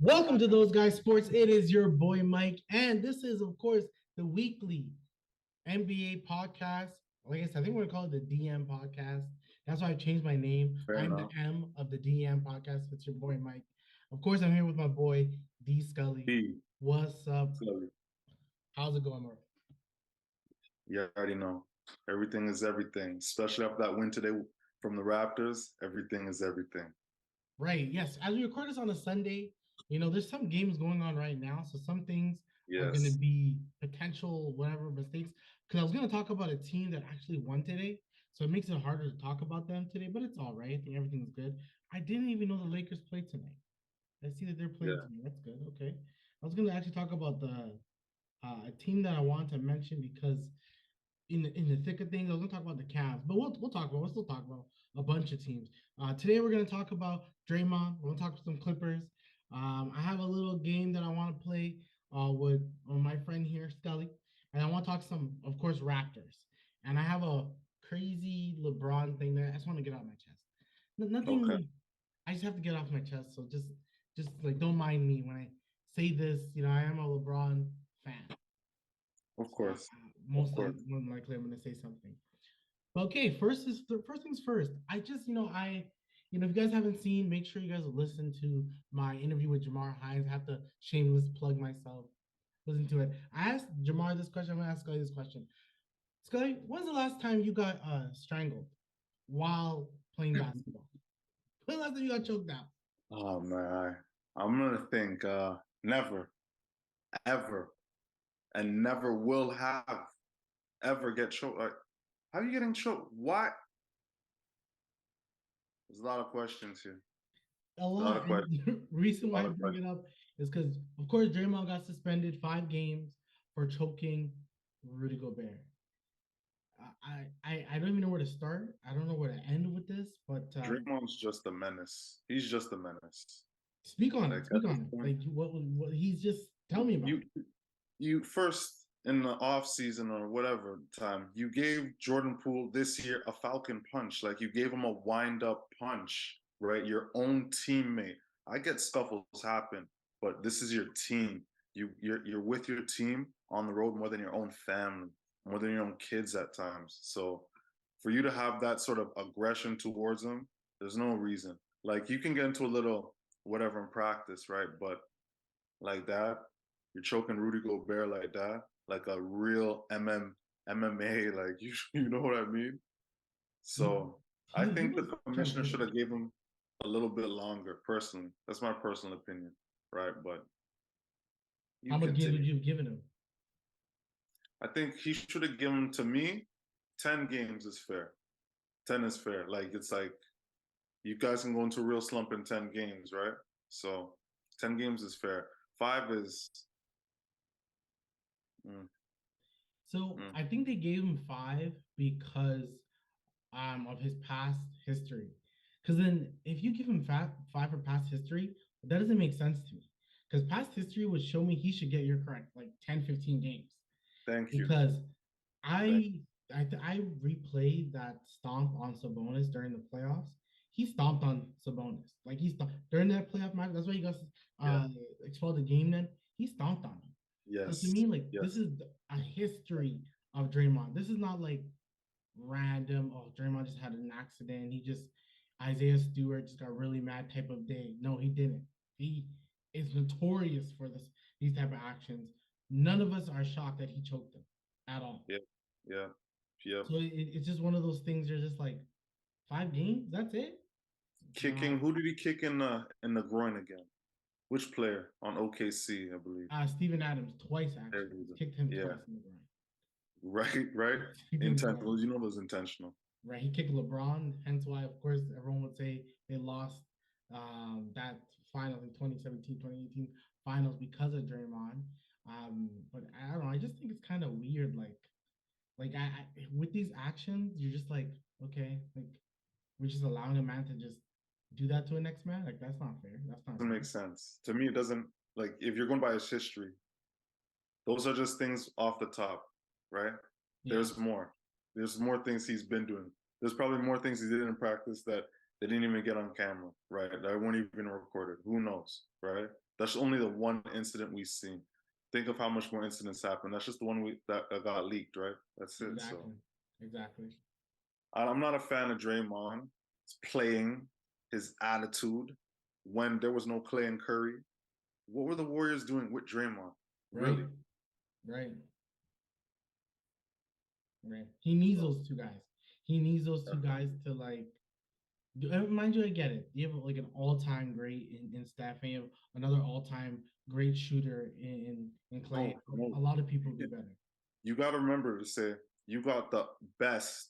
Welcome to Those Guys Sports. It is your boy Mike, and this is, of course, the weekly NBA podcast. Like I said, I think we're gonna call it the DM podcast. That's why I changed my name. Fair I'm the enough. M of the DM podcast. It's your boy Mike. Of course, I'm here with my boy D Scully. B. What's up? Slowly. How's it going, bro? You already know. Everything is everything. Especially after that win today from the Raptors. Everything is everything. Right. Yes. As we record this on a Sunday, there's some games going on right now. So some things are going to Yes. be potential, whatever mistakes. Because I was going to talk about a team that actually won today. So it makes it harder to talk about them today, but it's all right. I think everything's good. I didn't even know the Lakers played tonight. I see that they're playing Yeah. tonight. That's good. Okay. I was going to actually talk about the a team that I want to mention because in the thick of things, I was gonna talk about the Cavs, but we'll still talk about a bunch of teams. Today we're gonna talk about Draymond. We're gonna talk about some Clippers. I have a little game that I want to play with my friend here, Scully, and I want to talk some, of course, Raptors. And I have a crazy LeBron thing that I just want to get out my chest. Okay. Nothing. I just have to get off my chest. So just like don't mind me when I say this. I am a LeBron fan. Of So course. Of most course. likely I'm going to say something. But okay, first things first. I just if you guys haven't seen, make sure you guys listen to my interview with Jamar Hines. I have to shameless plug myself. Listen to it. I asked Jamar this question. I'm gonna ask Scully this question. Scully, when's the last time you got strangled while playing basketball? When's the last time you got choked out? Oh man. I'm gonna think never, ever, and never will have ever get choked. Like, how are you getting choked? Why? There's a lot of questions here. A A lot lot. of And questions. the reason A why lot I of bring it questions. up is because, of course, Draymond got suspended 5 games for choking Rudy Gobert. I don't even know where to start. I don't know where to end with this, but Draymond's just a menace. He's just a menace. speak on it. Like at Speak this on it. point, Like what he's just tell me about you it. you first in the off season or whatever time, you gave Jordan Poole this year a Falcon punch. Like you gave him a wind up punch, right? Your own teammate. I get scuffles happen, but this is your team. You're with your team on the road more than your own family, more than your own kids at times. So for you to have that sort of aggression towards them, there's no reason. Like you can get into a little whatever in practice, right? But like that, you're choking Rudy Gobert like that, like a real MMA, like you know what I mean? He So I he think was the trying to commissioner hurt should him. have gave him a little bit longer, personally. That's my personal opinion, right? But How you much give would continue. you have given him? I think he should have given to me 10 games is fair. 10 is fair. Like it's like you guys can go into a real slump in 10 games, right? So 10 games is fair. Five is mm, So mm. I think they gave him 5 because of his past history. Because then if you give him 5 for past history, that doesn't make sense to me. Because past history would show me he should get your correct like 10, 15 games. Thank you. Because Thank I replayed that stomp on Sabonis during the playoffs. He stomped on Sabonis. Like he stomped during that playoff match. That's why he got you. Yeah. expelled the game. Then he stomped on him. So to Yes. me, like this Yes. is a history of Draymond. This is not like random. Oh, Draymond just had an accident. He just Isaiah Stewart just got really mad type of day. No, he didn't. He is notorious for these type of actions. None of us are shocked that he choked him at all. Yeah. Yeah. Yep. So it's just one of those things. You're just like 5 games. That's it. Kicking. Who did he kick in the groin again? Which player on OKC, I believe. Steven Adams twice There actually we go. kicked him Yeah. twice in the groin. Right. Right. He did it twice. Intentional. You know it was intentional. Right, he kicked LeBron. Hence why, of course, everyone would say they lost that finals in 2017, 2018 finals because of Draymond. But I don't know. I just think it's kind of weird. Like with these actions, you're just like, okay, like we're just allowing a man to just do that to a next man. Like that's not fair. That's not Doesn't make fair. sense to me. It doesn't like if you're going by his history. Those are just things off the top, right? Yeah. There's more. There's more things he's been doing. There's probably more things he did in practice that they didn't even get on camera, right? That weren't even recorded. Who knows, right? That's only the one incident we've seen. Think of how much more incidents happen. That's just the one that got leaked, right? That's it. So Exactly. I'm not a fan of Draymond playing, his attitude when there was no Clay and Curry. What were the Warriors doing with Draymond? Right. Really? Right. Right. He needs So, those two guys. He needs those two guys to like. Mind you, I get it. You have like an all-time great in Steph, and you have another all-time great shooter in Clay. no, no. A lot of people do better. You got to remember to say you got the best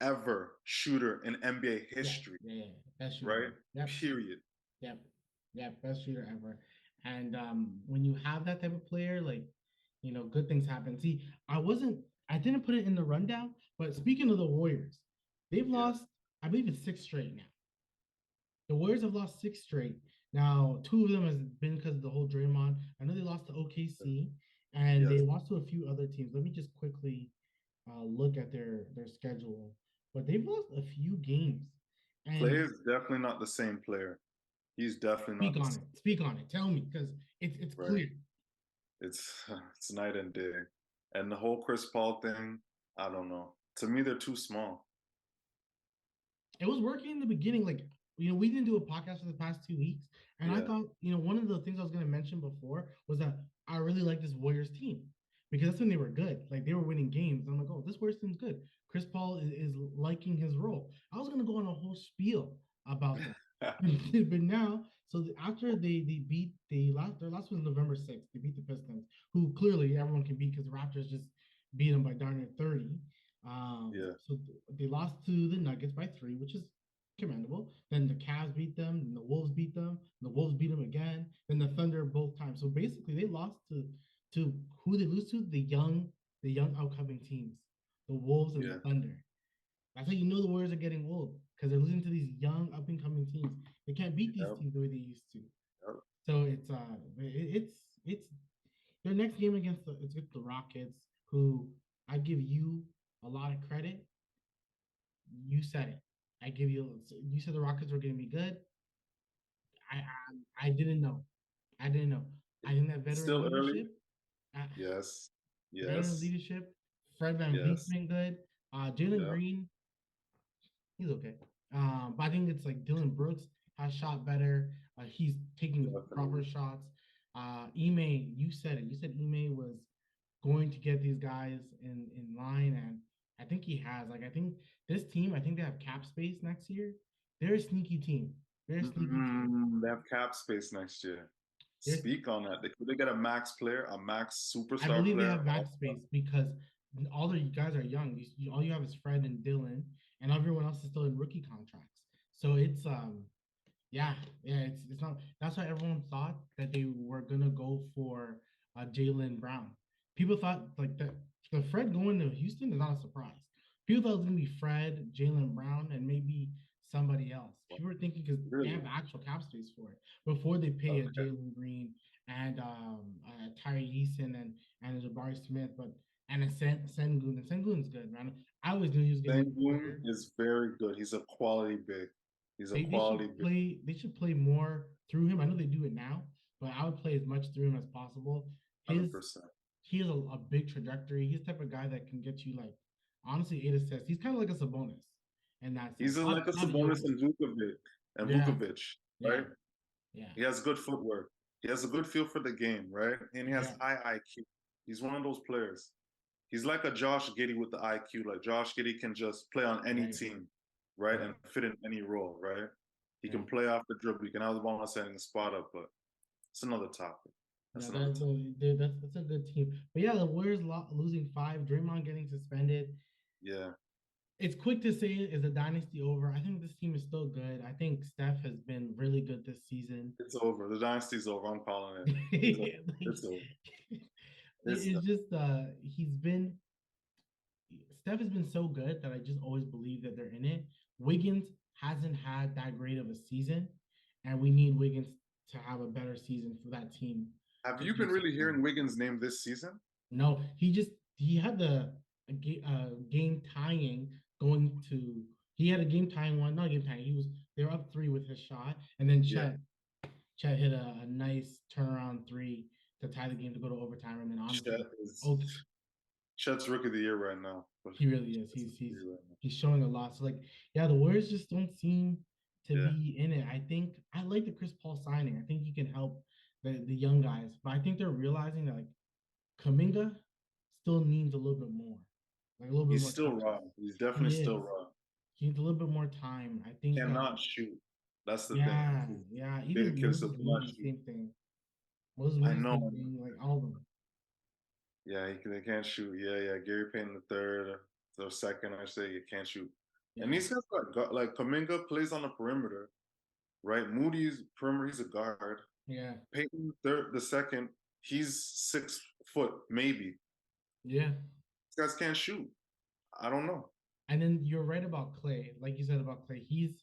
ever shooter in NBA history, Yeah. Best shooter. right? Yep. Period. Yep. Best shooter ever. And when you have that type of player, like good things happen. See, I didn't put it in the rundown, but speaking of the Warriors, they've Yeah. lost, I believe it's 6 straight now. The Warriors have lost 6 straight. Now, 2 of them has been because of the whole Draymond. I know they lost to OKC and they Yes. lost to a few other teams. Let me just quickly look at their schedule. But they've lost a few games. Clay And is definitely not the same player. He's definitely speak not the on same, it. Speak on it. Tell me, because it's right? clear. It's night and day. And the whole Chris Paul thing, I don't know. To me, they're too small. It was working in the beginning. Like, we didn't do a podcast for the past 2 weeks. And I Yeah. thought, one of the things I was going to mention before was that I really like this Warriors team because that's when they were good. Like, they were winning games. I'm like, oh, this Warriors team's good. Chris Paul is liking his role. I was going to go on a whole spiel about them. But now, so after their last was November 6th. They beat the Pistons, who clearly everyone can beat because the Raptors just beat them by darn near 30. Yeah. So they lost to the Nuggets by 3, which is commendable. Then the Cavs beat them, and the Wolves beat them, and the Wolves beat them again, then the Thunder both times. So basically, they lost to who they lose to, the young upcoming teams, the Wolves and the Yeah. Thunder. That's how you know the Warriors are getting old because they're losing to these young up and coming teams. They can't beat these Yep. teams the way they used to. Yep. So it's their next game it's with the Rockets, who I give you a lot of credit. You said it. I give you. You said the Rockets were going to be good. I didn't know. I didn't know. I think that It's veteran still early. leadership. Uh, Yes. Veteran Yes. leadership. Fred VanVleet's Yes. been good. Jalen Yep. Green, he's okay. But I think it's like Dylan Brooks has shot better. He's taking proper Definitely. shots. Ime, you said it. You said Ime was going to get these guys in line, and I think he has. Like, I think this team, I think they have cap space next year. They're a sneaky team. They're a sneaky team. They have cap space next year. There's, Speak on that. Could they get a max player, a max I superstar believe they player? have max space because all the guys are young. All you have is Fred and Dylan, and everyone else is still in rookie contracts. So it's yeah, it's not. That's why everyone thought that they were gonna go for Jalen Brown. People thought like that the Fred going to Houston is not a surprise. People thought it was gonna be Fred, Jalen Brown, and maybe somebody else. People were thinking because they Really? have actual cap space for it before they pay a Okay. Jalen Green and Tyree Eason and a Jabari Smith, but and a Sengun. And Sengun's good, man. I always knew he was gonna be a Sengun player. is very good. He's a quality big. He's a They should quality big. play. They should play more through him. I know they do it now, but I would play as much through him as possible. His 100%. he has a big trajectory. He's the type of guy that can get you like honestly 8 assists. He's kind of like a Sabonis in that sense. He's like a Not Sabonis Jokic. and Vukovic Yeah, right? yeah, He has good footwork. He has a good feel for the game, right? And he has yeah. high IQ. He's one of those players. He's like a Josh Giddey with the IQ. Like Josh Giddey can just play on any Right, team, right? right, And fit in any role, right? He can right. play off the dribble. He can have the ball and setting the spot up, but it's another topic. That's Yeah, another topic. that's a good team. But yeah, the Warriors losing 5, Draymond getting suspended. Yeah. It's quick to say, is the dynasty over? I think this team is still good. I think Steph has been really good this season. It's over. The dynasty's over. I'm calling it. It's over. Like, It's over. It's it's just he's been Steph has been so good that I just always believe that they're in it. Wiggins hasn't had that great of a season, and we need Wiggins to have a better season for that team Have to you been keep really succeeding. hearing Wiggins' name this season? No, he had game tying going to he had a game tying one, not game tying. They were up 3 with his shot, and then Yeah. Chet Chet hit a nice turnaround three to tie the game to go to overtime, and then Chet honestly, is oh, Chet's rookie of the year right now. he really is. Chet's rookie of the year right now. He's showing a lot. So like, yeah, the Warriors just don't seem to Yeah. be in it. I think I like the Chris Paul signing. I think he can help the young guys, but I think they're realizing that like Kuminga still needs a little bit more, like a little bit He's more still touches. raw. He's definitely He still is. raw. He needs a little bit more time. I think. Cannot shoot. That's the thing. Yeah, yeah. Big Even kid still Moses cannot Moody, shoot. same thing. Moses I Moody, same know. thing. Like all of them. Yeah, they can't shoot. Yeah. Gary Payton the third or second, I say, you can't shoot. And Yeah, these guys like Kuminga plays on the perimeter, right? Moody's perimeter, he's a guard. yeah, Payton third, the second, he's 6 foot maybe. yeah. These guys can't shoot. I don't know. And then you're right about Clay. Like you said about Clay, you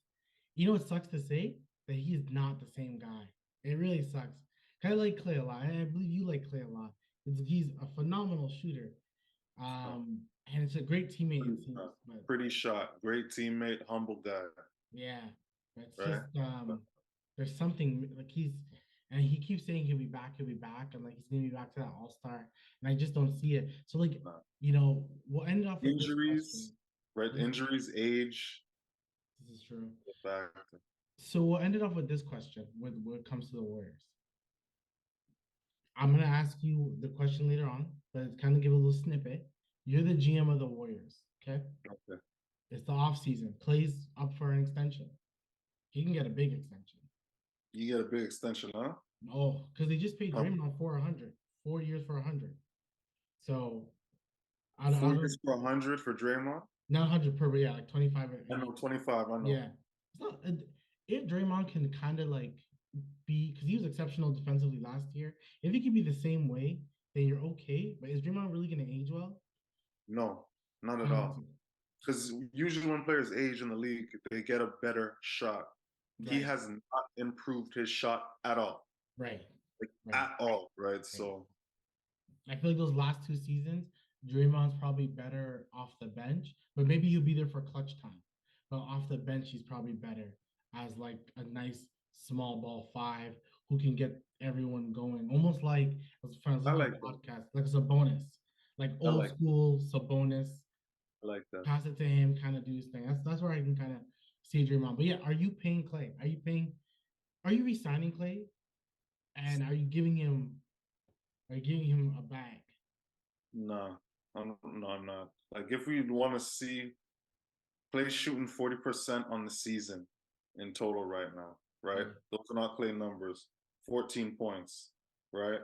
know, it sucks to say that he's not the same guy. It really sucks. I like Clay a lot. I believe you like Clay a lot. He's a phenomenal shooter. And it's a great teammate, it seems. But Pretty shot, great teammate, humble guy. yeah, it's right? just there's something like and he keeps saying he'll be back, and like he's gonna be back to that all-star, and I just don't see it. So like, you know, we'll end off with injuries, right? Yeah. Injuries, age. This is true. Back. So we'll end it off with this question when it comes to the Warriors. I'm gonna ask you the question later on, but it's kind of give a little snippet. You're the GM of the Warriors, okay? Okay. It's the off season. Clay's up for an extension. He can get a big extension. You get a big extension, huh? Oh, because they just paid Draymond for 100, 4 years for 100. So I don't 4 years for 100 for Draymond. Not 100 per, but yeah, like 25. I know 25. I know. Yeah, it's not if Draymond can kind of like be, because he was exceptional defensively last year. If he can be the same way, then you're okay. But is Draymond really going to age well? No, not at all. Because usually when players age in the league, they get a better shot. Right. He has not improved his shot at all. Right. At all, right? So I feel like those last 2 seasons, Draymond's probably better off the bench, but maybe he'll be there for clutch time. But off the bench, he's probably better as like a nice small ball 5 who can get everyone going, almost like I was trying to listen to a podcast, like a Sabonis, like old school Sabonis. I like that. Pass it to him, kind of do his thing. That's where I can kind of see Draymond. But yeah, are you paying Clay? Are you re-signing Clay? And are you giving him a bag? No, I'm not. Like if we want to see Clay shooting 40% on the season in total right now, right? Those are not Clay numbers. 14 points, right?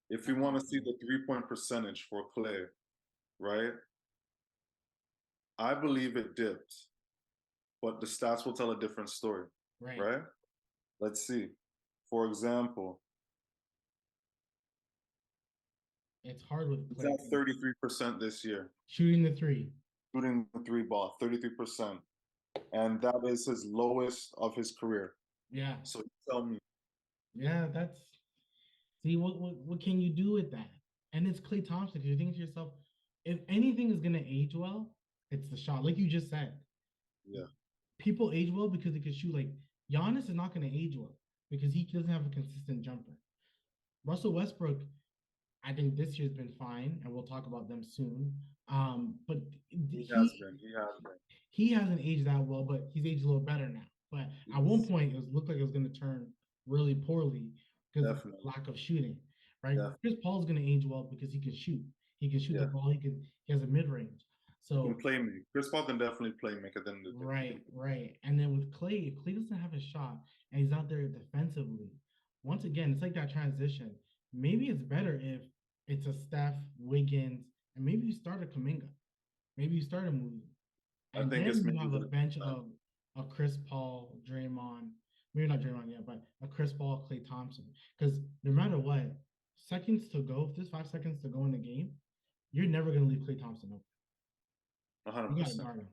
If we want to see the 3-point percentage for Clay, right? I believe it dipped, but the stats will tell a different story, right? Let's see. For example, it's hard with Clay. He's at 33% this year. Shooting the 3. Shooting the 3 ball, 33%. And that is his lowest of his career. Yeah. So tell me. Yeah, see what can you do with that? And it's Klay Thompson. You're thinking to yourself, if anything is gonna age well, it's the shot. Like you just said. Yeah. People age well because they can shoot. Like Giannis is not gonna age well because he doesn't have a consistent jumper. Russell Westbrook, I think this year's been fine, and we'll talk about them soon. But he hasn't aged that well, but he's aged a little better now. But at one point, it looked like it was going to turn really poorly because of lack of shooting, right? Chris Paul's going to age well because he can shoot. He can shoot the ball. He has a mid range. So he can play make. Chris Paul can definitely play make it. Right. And then with Clay, if Clay doesn't have a shot and he's out there defensively, once again, it's like that transition. Maybe it's better if it's a Steph, Wiggins, and maybe you start a Kuminga. Maybe you start a Moody. And then you have a bench of a Chris Paul, Draymond, maybe not Draymond yet, but a Chris Paul, Klay Thompson. Because no matter what, seconds to go, if there's 5 seconds to go in the game, you're never going to leave Klay Thompson open. 100%. You got to guard him.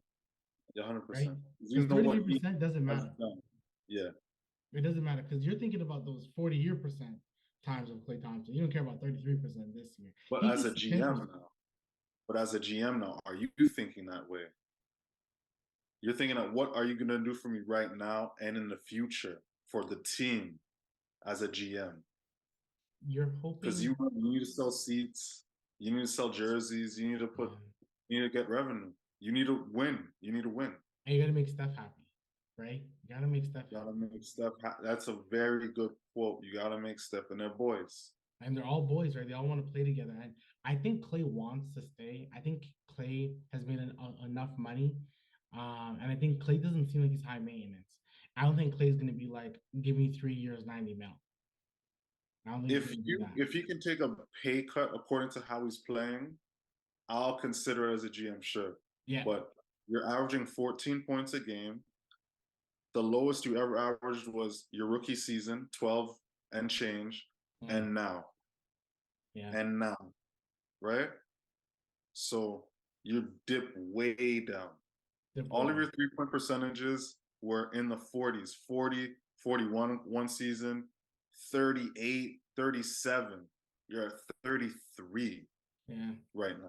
Yeah, 100%. Right? Because 33% doesn't matter. Yeah. It doesn't matter because you're thinking about those 40-year percent times of Klay Thompson. You don't care about 33% this year. But as a GM now, are you thinking that way? You're thinking of what are you going to do for me right now and in the future for the team as a GM. You're Because hoping. you need to sell seats, you need to sell jerseys, you need to put, you need to get revenue, you need to win, you need to win. And you got to make Steph happy, right? You got to make Steph You gotta happy. make Steph. That's a very good quote. You gotta make Steph and their boys. And they're all boys, right? They all want to play together. And I think Clay wants to stay. I think Clay has made enough money. And I think Clay doesn't seem like he's high maintenance. I don't think Clay's going to be like, give me 3 years, 90 mil. I don't think he's going to do that. If he can take a pay cut according to how he's playing, I'll consider it as a GM, sure. Yeah. But you're averaging 14 points a game. The lowest you ever averaged was your rookie season, 12 and change, and now. Yeah. And now, right? So you dip way down. All of your 3-point percentages were in the 40s, 40, 41 one season, 38, 37. You're at 33 right now.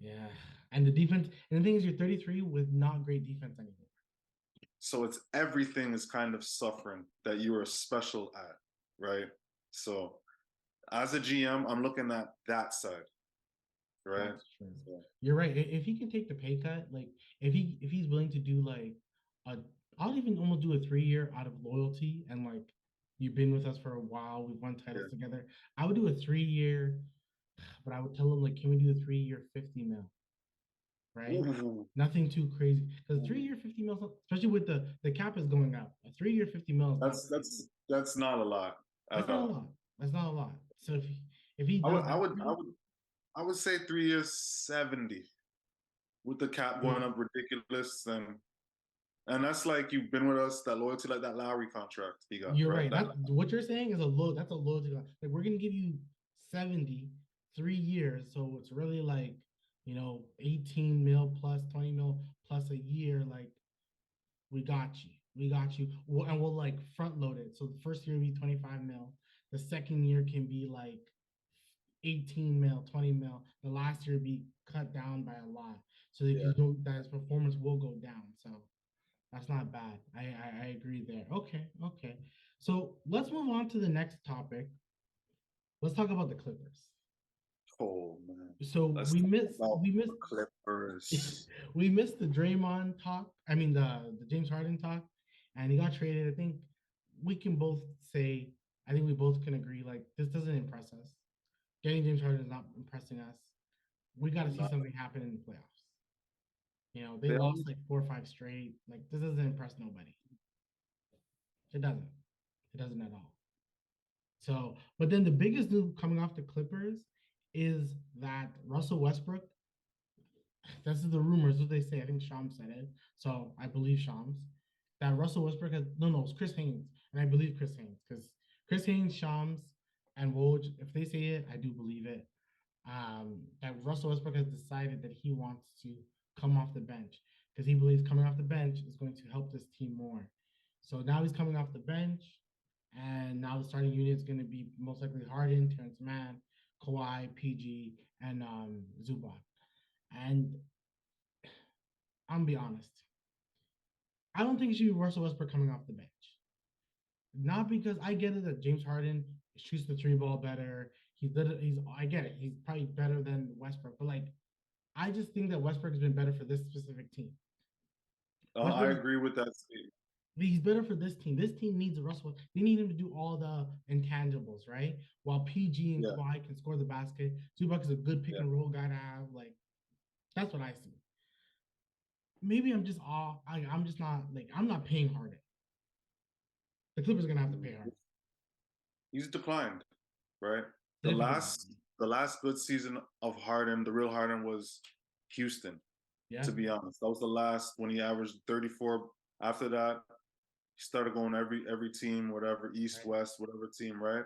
Yeah. And the defense, and the thing is, you're 33 with not great defense anymore. So it's everything is kind of suffering that you are special at, right? So as a GM, I'm looking at that side, right? That's true. So, you're right. If he can take the pay cut, like if he's willing to do like I'll even almost do a 3-year out of loyalty, and like you've been with us for a while, we've won titles together. I would do a 3-year, but I would tell him like, can we do a 3-year 50 mil? Right? Ooh. Nothing too crazy. Because 3-year 50 mil, especially with the cap is going up. A 3-year 50 mil is that's not a lot. That's not a lot. That's not a lot. So if he does I would say 3 years 70 with the cap going up ridiculous, and that's like you've been with us, that loyalty, like that Lowry contract he got. You're right. What you're saying is that's a loyalty. Like we're gonna give you 70, 3 years, so it's really like 18 mil plus 20 mil plus a year. Like we got you, and we'll like front load it. So the first year will be 25 mil. The second year can be like 18 mil, 20 mil. The last year be cut down by a lot, so that his performance will go down. So that's not bad. I agree there. Okay. So let's move on to the next topic. Let's talk about the Clippers. Oh man. So we missed the Clippers. We missed the Draymond talk. I mean the James Harden talk, and he got traded. I think we can both say. I think we both can agree. Like this doesn't impress us. Getting James Harden is not impressing us. We got to see something happen in the playoffs. They lost like 4 or 5 straight. Like this doesn't impress nobody. It doesn't. It doesn't at all. So, but then the biggest news coming off the Clippers is that Russell Westbrook. This is the rumors, what they say. I think Shams said it. So I believe Shams. That Russell Westbrook has it's Chris Haynes, and I believe Chris Haynes because Chris Haynes, Shams, and Woj, if they say it, I do believe it. That Russell Westbrook has decided that he wants to come off the bench because he believes coming off the bench is going to help this team more. So now he's coming off the bench, and now the starting unit is going to be most likely Harden, Terrence Mann, Kawhi, PG, and Zubac. And I'm gonna be honest, I don't think it should be Russell Westbrook coming off the bench. Not because I get it that James Harden shoots the 3 ball better. I get it. He's probably better than Westbrook, but like, I just think that Westbrook has been better for this specific team. I agree with that statement. He's better for this team. This team needs Russell. They need him to do all the intangibles, right? While PG and Kawhi can score the basket, Zubac is a good pick and roll guy to have. Like, that's what I see. Maybe I'm just I'm just not like I'm not paying Harden. The Clippers are gonna have to pay Harden. He's declined, right? The last good season of Harden, the real Harden, was Houston. Yeah. To be honest, that was the last when he averaged 34. After that, he started going every team, whatever, East, West, whatever team, right?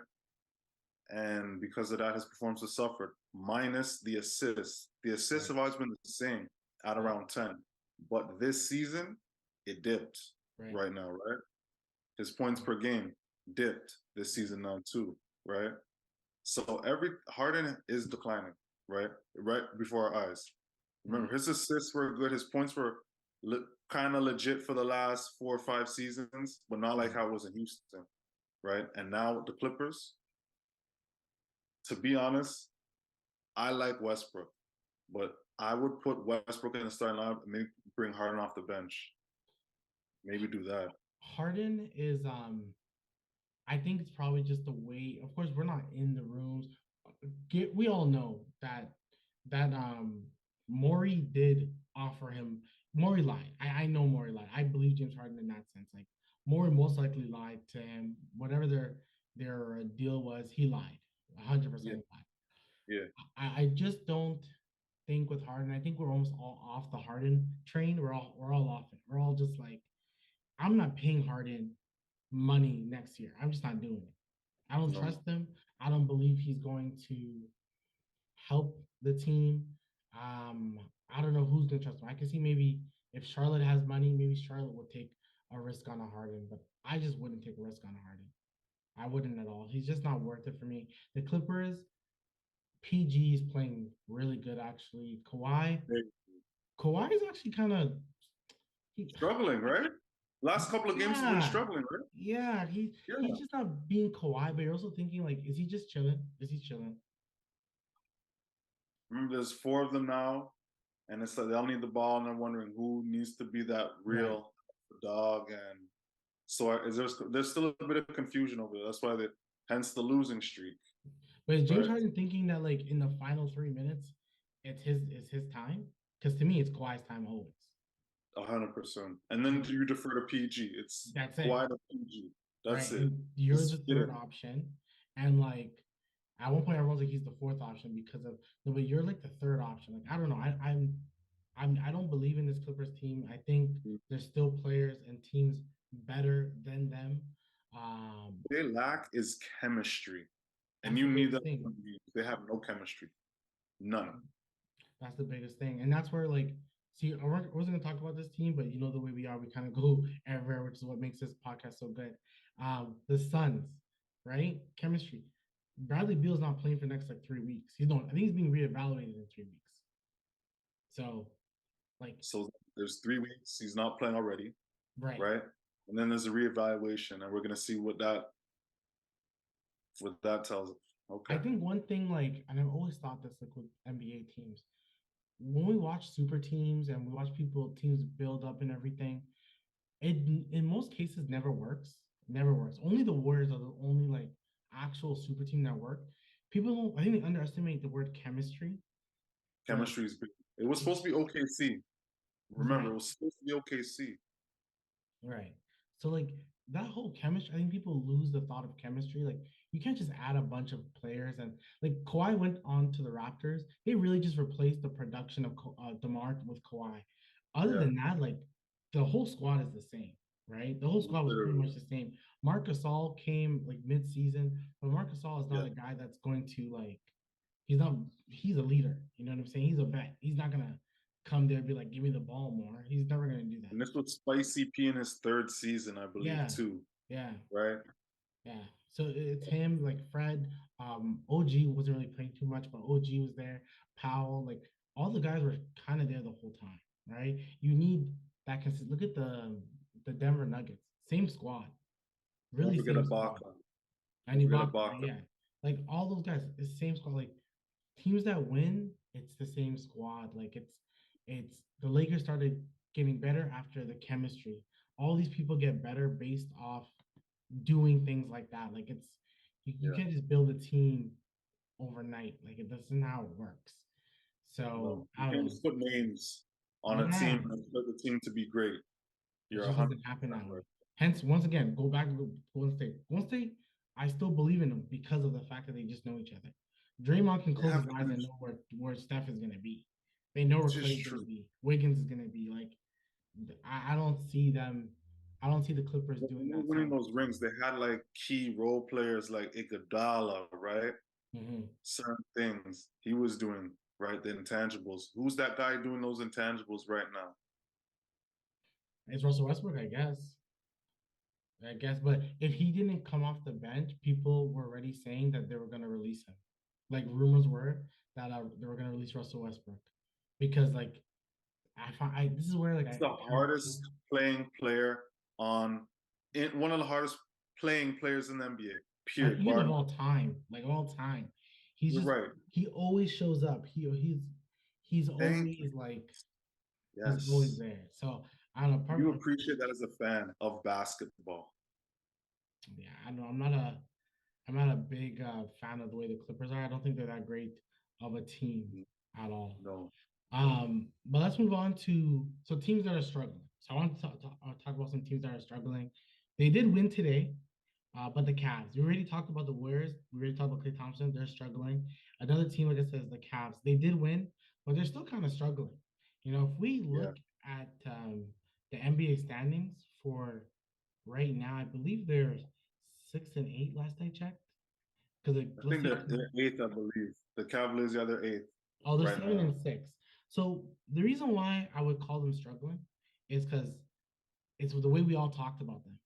And because of that, his performance has suffered. Minus the assists. The assists have always been the same at around 10. But this season, it dipped right now, right? His points per game dipped this season now too, right? So Harden is declining, right? Right before our eyes. Remember, his assists were good. His points were kind of legit for the last 4 or 5 seasons, but not like how it was in Houston, right? And now the Clippers, to be honest, I like Westbrook, but I would put Westbrook in the starting lineup and maybe bring Harden off the bench. Maybe do that. Harden is I think it's probably just the way. Of course, we're not in the rooms. We all know that Maury did offer him. Maury lied. I know Maury lied. I believe James Harden in that sense. Like Maury most likely lied to him. Whatever their deal was, he lied. 100% Yeah, lied. yeah. I just don't think with Harden. I think we're almost all off the Harden train. We're all off it. We're all just like, I'm not paying Harden money next year. I'm just not doing it. I don't No, trust him. I don't believe he's going to help the team. I don't know who's gonna trust him. I can see maybe if Charlotte has money, maybe Charlotte will take a risk on a Harden, but I just wouldn't take a risk on a Harden. I wouldn't at all. He's just not worth it for me. The Clippers, PG is playing really good actually. Kawhi is actually kind of he, struggling, right? Last couple of games, he's been yeah, struggling, right? yeah. Yeah. He's just not being Kawhi, but you're also thinking like, is he just chilling? Is he chilling? Remember, there's four of them now, and it's like they all need the ball, and they're wondering who needs to be that Right. real dog. And so there's still a bit of confusion over there. That's why hence the losing streak, But is James right? Harden thinking that like in the final 3 minutes, it's his time? Because to me, it's Kawhi's time always. 100%. And then you defer to PG. It's That's it, Kawhi to PG. That's right? it. And you're the Just fit third in. option, and like at one point, everyone's like he's the fourth option because of no, but you're like the third option. Like I don't know, I don't believe in this Clippers team. I think there's still players and teams better than them. Um, They lack is chemistry, and that's the you need biggest that. thing. They have no chemistry, none. That's the biggest thing. And that's where like see, I wasn't gonna talk about this team, but you know the way we are, we kind of go everywhere, which is what makes this podcast so good. The Suns, right? Chemistry. Bradley Beal's not playing for the next like 3 weeks. He's not, I think he's being reevaluated in 3 weeks. So like So there's 3 weeks he's not playing already, right. right? And then there's a reevaluation, and we're gonna see what that tells us. I Okay. think one thing like, and I've always thought this like with NBA teams, when we watch super teams and we watch teams build up and everything, it in most cases never works. Never works. Only the Warriors are the only like actual super team that work. People don't, I think they underestimate the word chemistry. Like Chemistry is big. It was supposed to be OKC. Remember, right, it was supposed to be OKC. right. So like that whole chemistry, I think people lose the thought of chemistry. Like you can't just add a bunch of players and like Kawhi went on to the Raptors. They really just replaced the production of DeMar with Kawhi. Other Yeah, than that, like the whole squad is the same, right? The whole squad was pretty literally. much the same. Marc Gasol came like mid-season, but Marc Gasol is Yeah, not a guy that's going to like he's not he's a leader. You know what I'm saying? He's a vet. He's not gonna come there and be like, give me the ball more. He's never gonna do that. and this was Spicy P in his third season, I believe, Yeah, too. yeah. Right? Yeah. So it's him, like Fred. OG wasn't really playing too much, but OG was there. Powell, like all the guys were kind of there the whole time, right? You need that consist. Look at the Denver Nuggets, same squad, Don't really forget same squad. Ibaka. And Don't forget Ibaka, Ibaka. yeah, like all those guys, it's the same squad. Like teams that win, it's the same squad. Like it's the Lakers started getting better after the chemistry. All these people get better based off doing things like that. Like you Yeah. can't just build a team overnight. Like it doesn't how it works. No, So you I don't can't know. just put names on a Yeah, team and expect the team to be great. it You're a just hundred doesn't happen percent that way. right. Hence, once again, go back to Golden State. Golden State, I still believe in them because of the fact that they just know each other. Draymond can They close have his eyes and chemistry. know where Steph is gonna be. They know where It's just Clay's gonna true. be. Wiggins is gonna be. Like I don't see them. I don't see the Clippers But doing when they were that winning same. those rings, they had like key role players like Iguodala, right? Mm-hmm. Certain things he was doing, right? The intangibles. Who's that guy doing those intangibles right now? It's Russell Westbrook, I guess. I guess, but if he didn't come off the bench, people were already saying that they were going to release him. Like rumors were that they were going to release Russell Westbrook because like I find this is where like He's I the hardest playing player on in one of the hardest playing players in the NBA. Period. Even of Bar. all time, like all time, he's You're just right. he always shows up. He's Thank always you. like he's always Yes. there. So I don't know. You appreciate that as a fan of basketball. Yeah, I know. I'm not a big fan of the way the Clippers are. I don't think they're that great of a team at all. No. But let's move on to teams that are struggling. So I want to talk about some teams that are struggling. They did win today, but the Cavs. We already talked about the Warriors. We already talked about Klay Thompson. They're struggling. Another team, like I said, is the Cavs. They did win, but they're still kind of struggling. If we Yeah. look at the NBA standings for right now, I believe they're 6-8 last I checked. Because I think they're eighth, I believe. The Cavaliers, yeah, they're eighth they're right 7-6. So the reason why I would call them struggling is because it's the way we all talked about them.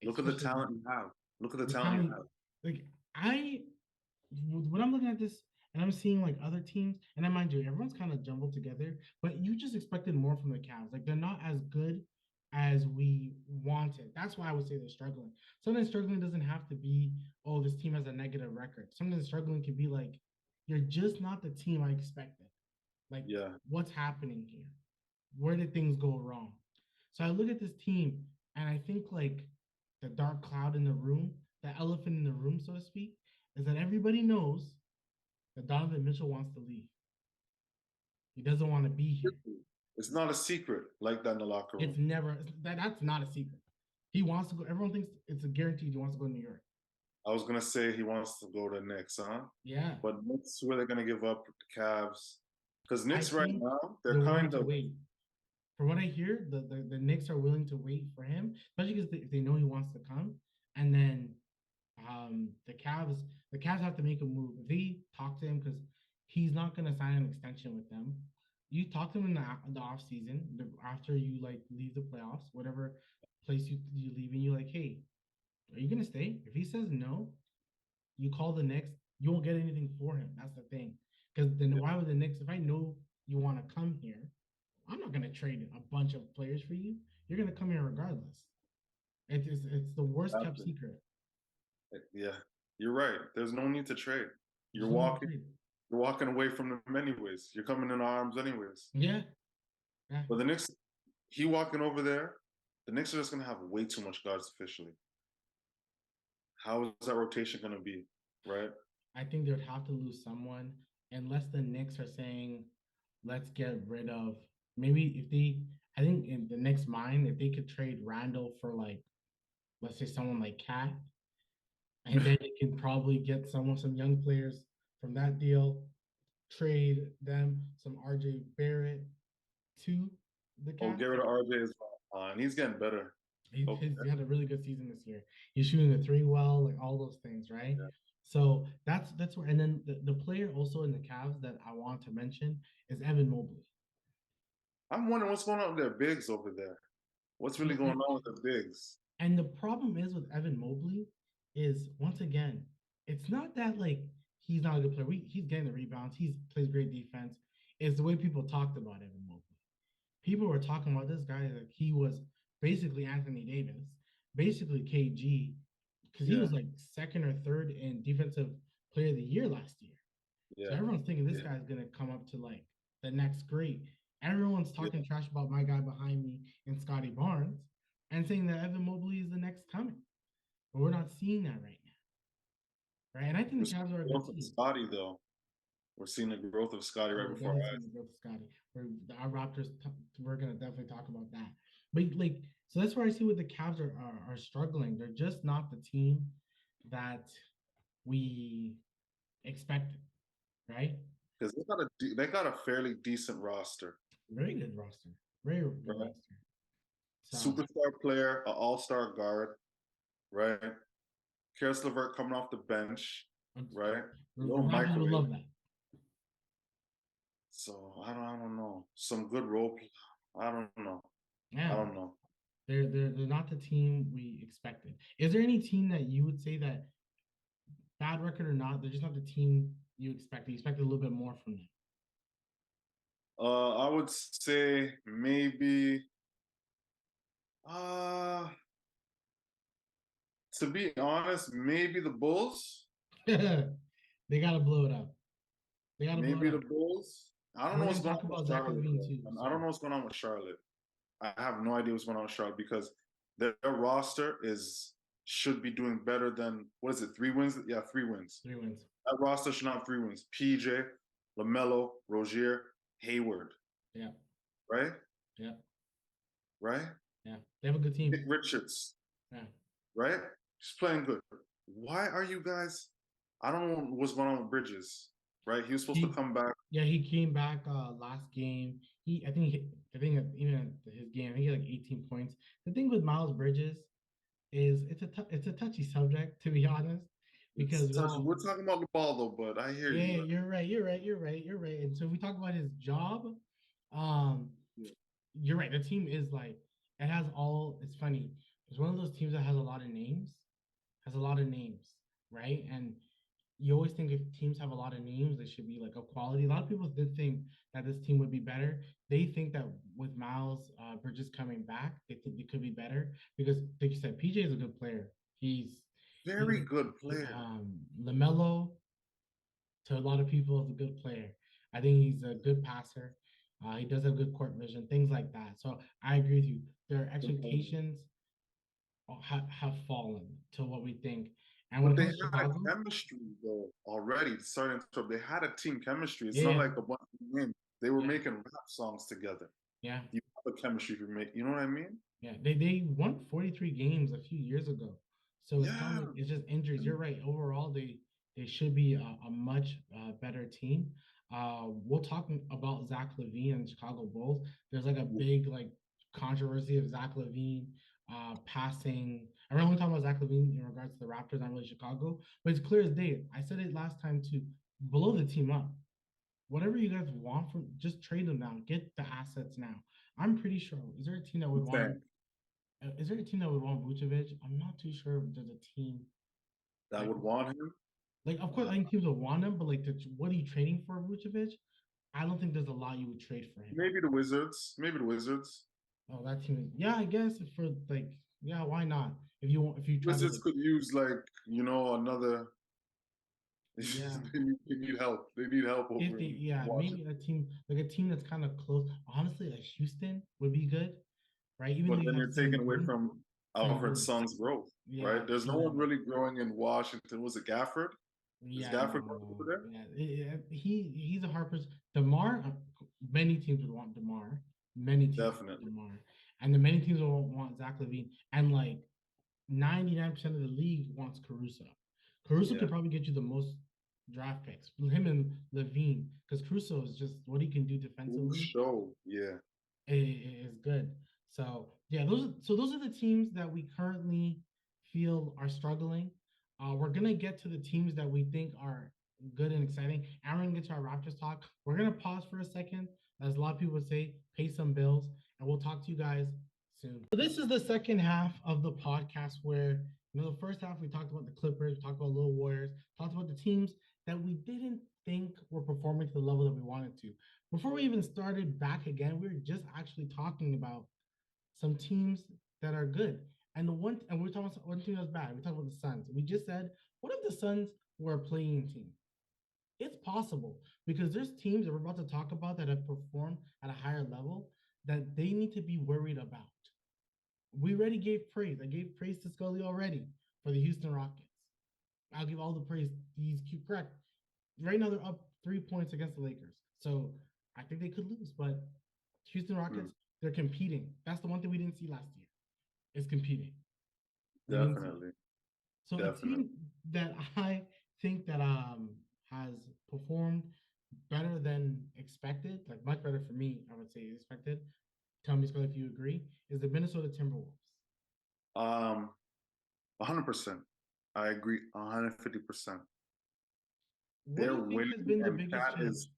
Look at the talent you have. Look at the talent you have. Like when I'm looking at this and I'm seeing like other teams, and I mind you, everyone's kind of jumbled together, but you just expected more from the Cavs. Like they're not as good as we wanted. That's why I would say they're struggling. Sometimes struggling doesn't have to be, oh, this team has a negative record. Sometimes struggling can be like, you're just not the team I expected. Like, what's happening here? Where did things go wrong? So I look at this team and I think like the dark cloud in the room, the elephant in the room, so to speak, is that everybody knows that Donovan Mitchell wants to leave. He doesn't want to be here. It's not a secret like that in the locker room. It's never that's not a secret. He wants to go. Everyone thinks it's a guarantee he wants to go to New York. I was gonna say he wants to go to Knicks, huh? Yeah. But Knicks, where they're gonna give up the Cavs? Because Knicks right now, they're kind willing of to wait. From what I hear, the Knicks are willing to wait for him, especially because if they know he wants to come. And then the Cavs have to make a move. If they talk to him, because he's not going to sign an extension with them. You talk to him in the off season after you like leave the playoffs, whatever place you leave, and you're like, hey, are you going to stay? If he says no, you call the Knicks. You won't get anything for him. That's the thing. Because then why would the Knicks? If I know you want to come here, I'm not going to trade a bunch of players for you. You're going to come here regardless. It's the worst kept secret. Yeah, you're right. There's no need to trade. You're walking away from them anyways. You're coming in arms anyways. Yeah. But the Knicks, he walking over there, the Knicks are just gonna have way too much guards officially. How is that rotation gonna be, right? I think they would have to lose someone unless the Knicks are saying, let's get rid of I think in the Knicks' mind, if they could trade Randall for like, let's say someone like Cat, and then you can probably get some young players from that deal, trade them some RJ Barrett to the Cavs. Oh, get rid of RJ as well. And he's getting better. He had a really good season this year. He's shooting the three well, like all those things, right? Yeah. So that's where, and then the player also in the Cavs that I want to mention is Evan Mobley. I'm wondering what's going on with their bigs over there. What's really going on with the bigs? And the problem is with Evan Mobley is, once again, it's not that like he's not a good player. He's getting the rebounds. He plays great defense. It's the way people talked about Evan Mobley. People were talking about this guy like he was basically Anthony Davis, basically KG, because he was like second or third in defensive player of the year last year. Yeah. So everyone's thinking this guy's gonna come up to like the next great. Everyone's talking trash about my guy behind me and Scotty Barnes and saying that Evan Mobley is the next coming. But we're not seeing that right now. Right. And I think the Cavs are a good team. Scotty, though. We're seeing the growth of Scotty right before our eyes. The growth of Scotty. Our Raptors, we're gonna definitely talk about that. But like, so that's where I see what the Cavs are struggling. They're just not the team that we expected, right? Because they got a fairly decent roster. Very good roster. Very good roster. So, superstar player, an all-star guard, right? Karis LeVert coming off the bench, right? Raptors would love that. So I don't know. Some good role. I don't know. Yeah. I don't know. They're not the team we expected. Is there any team that you would say that, bad record or not, they're just not the team you expected? You expected a little bit more from them. I would say maybe To be honest, maybe the Bulls. They gotta blow it up. They gotta blow it Maybe the up. Bulls. I don't We're know what's gonna going talk on with about Zach Charlotte, Levine bro. too. And I don't So know what's going on with Charlotte. I have no idea what's going on with Charlotte because their roster should be doing better than what is it? 3 wins? Yeah, 3 wins. 3 wins. That roster should not have 3 wins. PJ, LaMelo, Rozier, Hayward. Yeah. Right? Yeah. Right? Yeah. They have a good Nick team. Richards. Yeah. Right? He's playing good. Why are you guys? I don't know what's going on with Bridges. Right? He was supposed to come back. Yeah, he came back last game. I think even his game, I think he had like 18 points. The thing with Miles Bridges is it's a touchy subject, to be honest, because We're talking about the ball though, but I hear yeah, you. you're right. And so if we talk about his job, Yeah. you're right. The team is like it has all. It's funny. It's one of those teams that has a lot of names, right? And you always think if teams have a lot of names, they should be like of quality. A lot of people did think that this team would be better. They think that with Miles Bridges coming back, they think it could be better because, like you said, PJ is a good player. Very good player. LaMelo to a lot of people is a good player. I think he's a good passer. He does have good court vision, things like that. So I agree with you. Their expectations have fallen to what we think. And when But it they comes to had Chicago, chemistry though already. Starting to they had a team chemistry. It's not yeah, like a bunch of names. They were yeah, making rap songs together. yeah. You have a chemistry if you make. You know what I mean? Yeah, they won 43 games a few years ago. So it's not Yeah. like it's just injuries. You're right. Overall, they should be a much better team. We'll talk about Zach Levine and the Chicago Bulls. There's like a big like controversy of Zach Levine passing. I remember talking about Zach Levine in regards to the Raptors, not really Chicago, but it's clear as day. I said it last time too. Blow the team up. Whatever you guys want from, just trade them now. Get the assets now. I'm pretty sure. Is there a team that would want? Is there a team that would want Vucevic? I'm not too sure if there's a team That that would want him. like. Of course, I think teams would want him, but like, what are you trading for Vucevic? I don't think there's a lot you would trade for him. Maybe the Wizards. Maybe the Wizards. Oh, that team is yeah. I guess for like yeah, why not? If you try to Wizards like could use like another. yeah. They need help. They need help over If they in yeah, maybe Washington. a team that's kind of close. Honestly, like Houston would be good, right? Even though But you then have you're taking away Sengun, from Alfred Sengun, Song's growth, yeah, right? There's no one Sengun. really growing in Washington. Was it Gafford? Is Yeah, Gafford growing no, over there? he's a Harper's. Demar, many teams would want Demar. Many teams would want Definitely. Demar, and the many teams would want Zach Levine, and like 99% of the league wants Caruso. Caruso Yeah. could probably get you the most draft picks. Him and Levine, because Caruso is just what he can do defensively Show. Yeah. is good. So yeah, those are the teams that we currently feel are struggling. We're gonna get to the teams that we think are good and exciting. And we're gonna get to our Raptors talk. We're gonna pause for a second, as a lot of people would say, pay some bills, and we'll talk to you guys soon. So this is the second half of the podcast where the first half we talked about the Clippers, we talked about Little Warriors, talked about the teams that we didn't think were performing to the level that we wanted to. Before we even started back again, we were just actually talking about some teams that are good. And we're talking about one team that's bad. We talked about the Suns. We just said, what if the Suns were a playing team? It's possible because there's teams that we're about to talk about that have performed at a higher level that they need to be worried about. We already gave praise. I gave praise to Scully already for the Houston Rockets. I'll give all the praise. He's correct. Right now they're up 3 points against the Lakers. So I think they could lose, but Houston Rockets, they're competing. That's the one thing we didn't see last year. Is competing. Definitely. So Definitely. a team that I think that has performed better than expected, like much better for me, I would say expected. Tell me, Scott, if you agree, is the Minnesota Timberwolves. 100%. I agree 150%. What do They're you think winning, has been the and biggest that change? is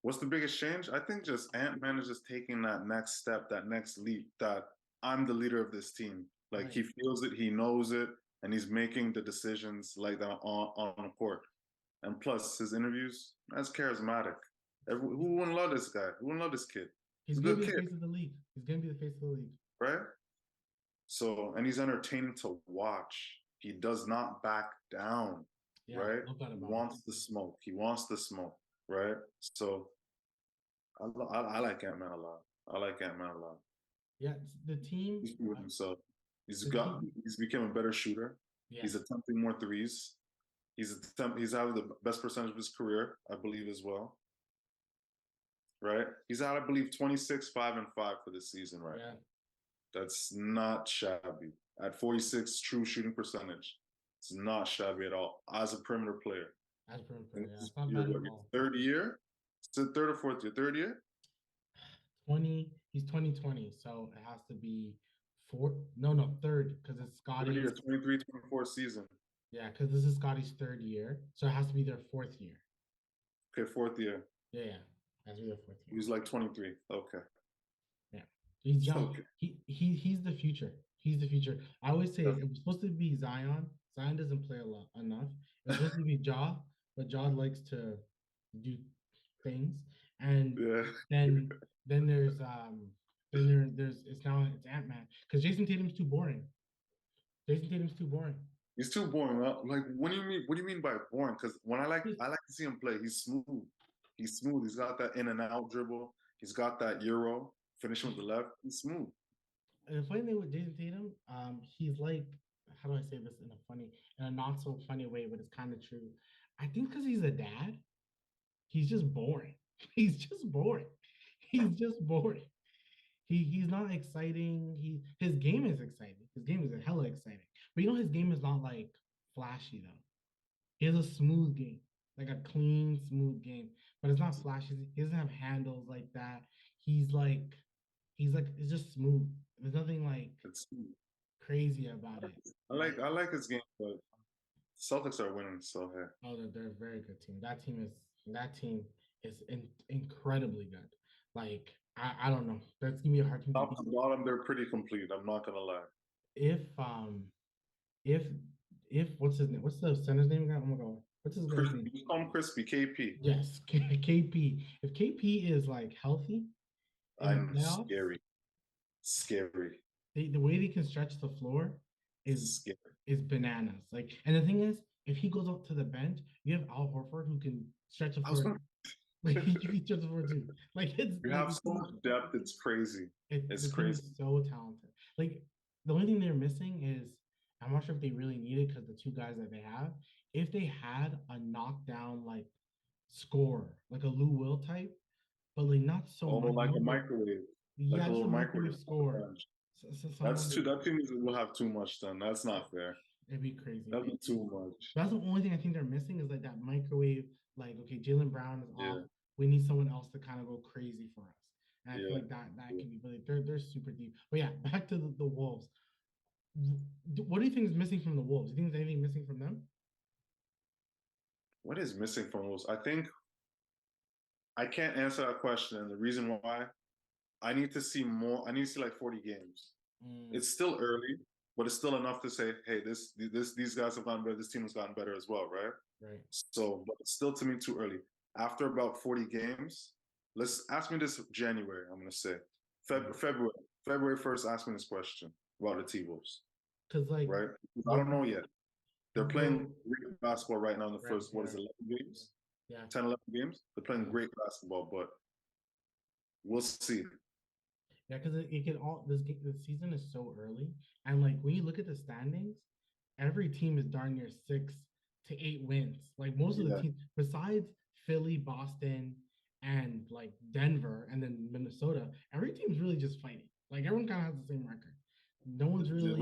what's the biggest change? I think just Ant-Man is just taking that next step, that next leap, that I'm the leader of this team. Like Right. he feels it, he knows it, and he's making the decisions like that on the court. And plus his interviews, that's charismatic. Who wouldn't love this guy? Who wouldn't love this kid? He's He's a gonna good be the kid, face of the league. He's gonna be the face of the league. right? So, and he's entertaining to watch. He does not back down, Yeah, right? love that He about him. wants the smoke. He wants the smoke, right? So, I like Ant-Man a lot. I like Ant-Man a lot. Yeah, the team, He's proven himself. He's the got. team. He's become a better shooter. Yes, He's attempting more threes. He's having the best percentage of his career, I believe, as well. Right? He's at, I believe, 26, 5 and 5 for the season right yeah, now. That's not shabby. At 46 true shooting percentage, it's not shabby at all as a perimeter player. as per And yeah, this it's is not your, bad at what, your all. third year? It's the third or fourth year? Third year? 20, he's 2020, so it has to be fourth. No, third, because it's Third year, Scotty's. 23, 24 season. Yeah, because this is Scotty's third year, so it has to be their fourth year. Okay, fourth year. Yeah, has to be their fourth year. He's like 23. Okay. Yeah, he's young. Okay. He's the future. He's the future. I always say it was supposed to be Zion. Zion doesn't play a lot enough. It was supposed to be Ja, but Ja likes to do things. And Yeah. then there's it's Ant-Man because Jason Tatum's too boring. Jason Tatum's too boring. He's too boring. Huh? Like, what do you mean? What do you mean by boring? Because I like to see him play. He's smooth. He's smooth. He's got that in and out dribble. He's got that euro finishing with the left. He's smooth. And the funny thing with Jason Tatum, he's like, how do I say this in a not so funny way, but it's kind of true. I think because he's a dad, he's just boring. He's just boring. He's just boring. He's not exciting. His game is exciting. His game is hella exciting. But his game is not like flashy though. He has a smooth game, like a clean, smooth game. But it's not flashy. He doesn't have handles like that. He's like, it's just smooth. There's nothing like It's, crazy about it. I like his game, but Celtics are winning. So hey. Oh, they're a very good team. That team is incredibly good. Like I don't know. That's gonna be a hard team to Top beat. to bottom, they're pretty complete. I'm not gonna lie. If um if what's his name? What's the center's name again? Oh my god. What's his guy's name? You call him Crispy KP. Yes, KP. If KP is like healthy in the I'm playoffs, scary. Scary. the way they can stretch the floor is Scary. bananas. Like, and the thing is, if he goes up to the bench, you have Al Horford who can stretch the floor. Like you can stretch the floor too. Like it's you like have so much depth. It's crazy. It's the crazy. team is so talented. Like the only thing they're missing is I'm not sure if they really need it because the two guys that they have, if they had a knockdown like scorer, like a Lou Will type, but like not so Oh, much. like a microwave. Yeah, Like a just little a microwave scorer. That's too. That team will have too much then. That's not fair. It'd be crazy. That'd be too much. That's the only thing I think they're missing is like that microwave. Like, okay, Jaylen Brown is Yeah. off. We need someone else to kind of go crazy for us. And I Yeah. feel like that can be really they're super deep. But yeah, back to the Wolves. What do you think is missing from the Wolves? Do you think there's anything missing from them? What is missing from Wolves? I think I can't answer that question, and the reason why I need to see more. I need to see like 40 games. It's still early, but it's still enough to say, hey, these guys have gotten better. This team has gotten better as well, right? Right. So, but it's still to me too early. After about 40 games, let's ask me this January. I'm gonna say February 1st. Ask me this question about the T-Wolves. Because like, right? I don't know yet. They're playing great basketball right now in the first, what is it, 11 games? Yeah. 10, 11 games? They're playing great basketball, but we'll see. Yeah, because it can all this season is so early, and like when you look at the standings, every team is darn near 6 to 8 wins. Like most of the teams, besides Philly, Boston, and like Denver, and then Minnesota, every team's really just fighting. Like everyone kind of has the same record. No one's really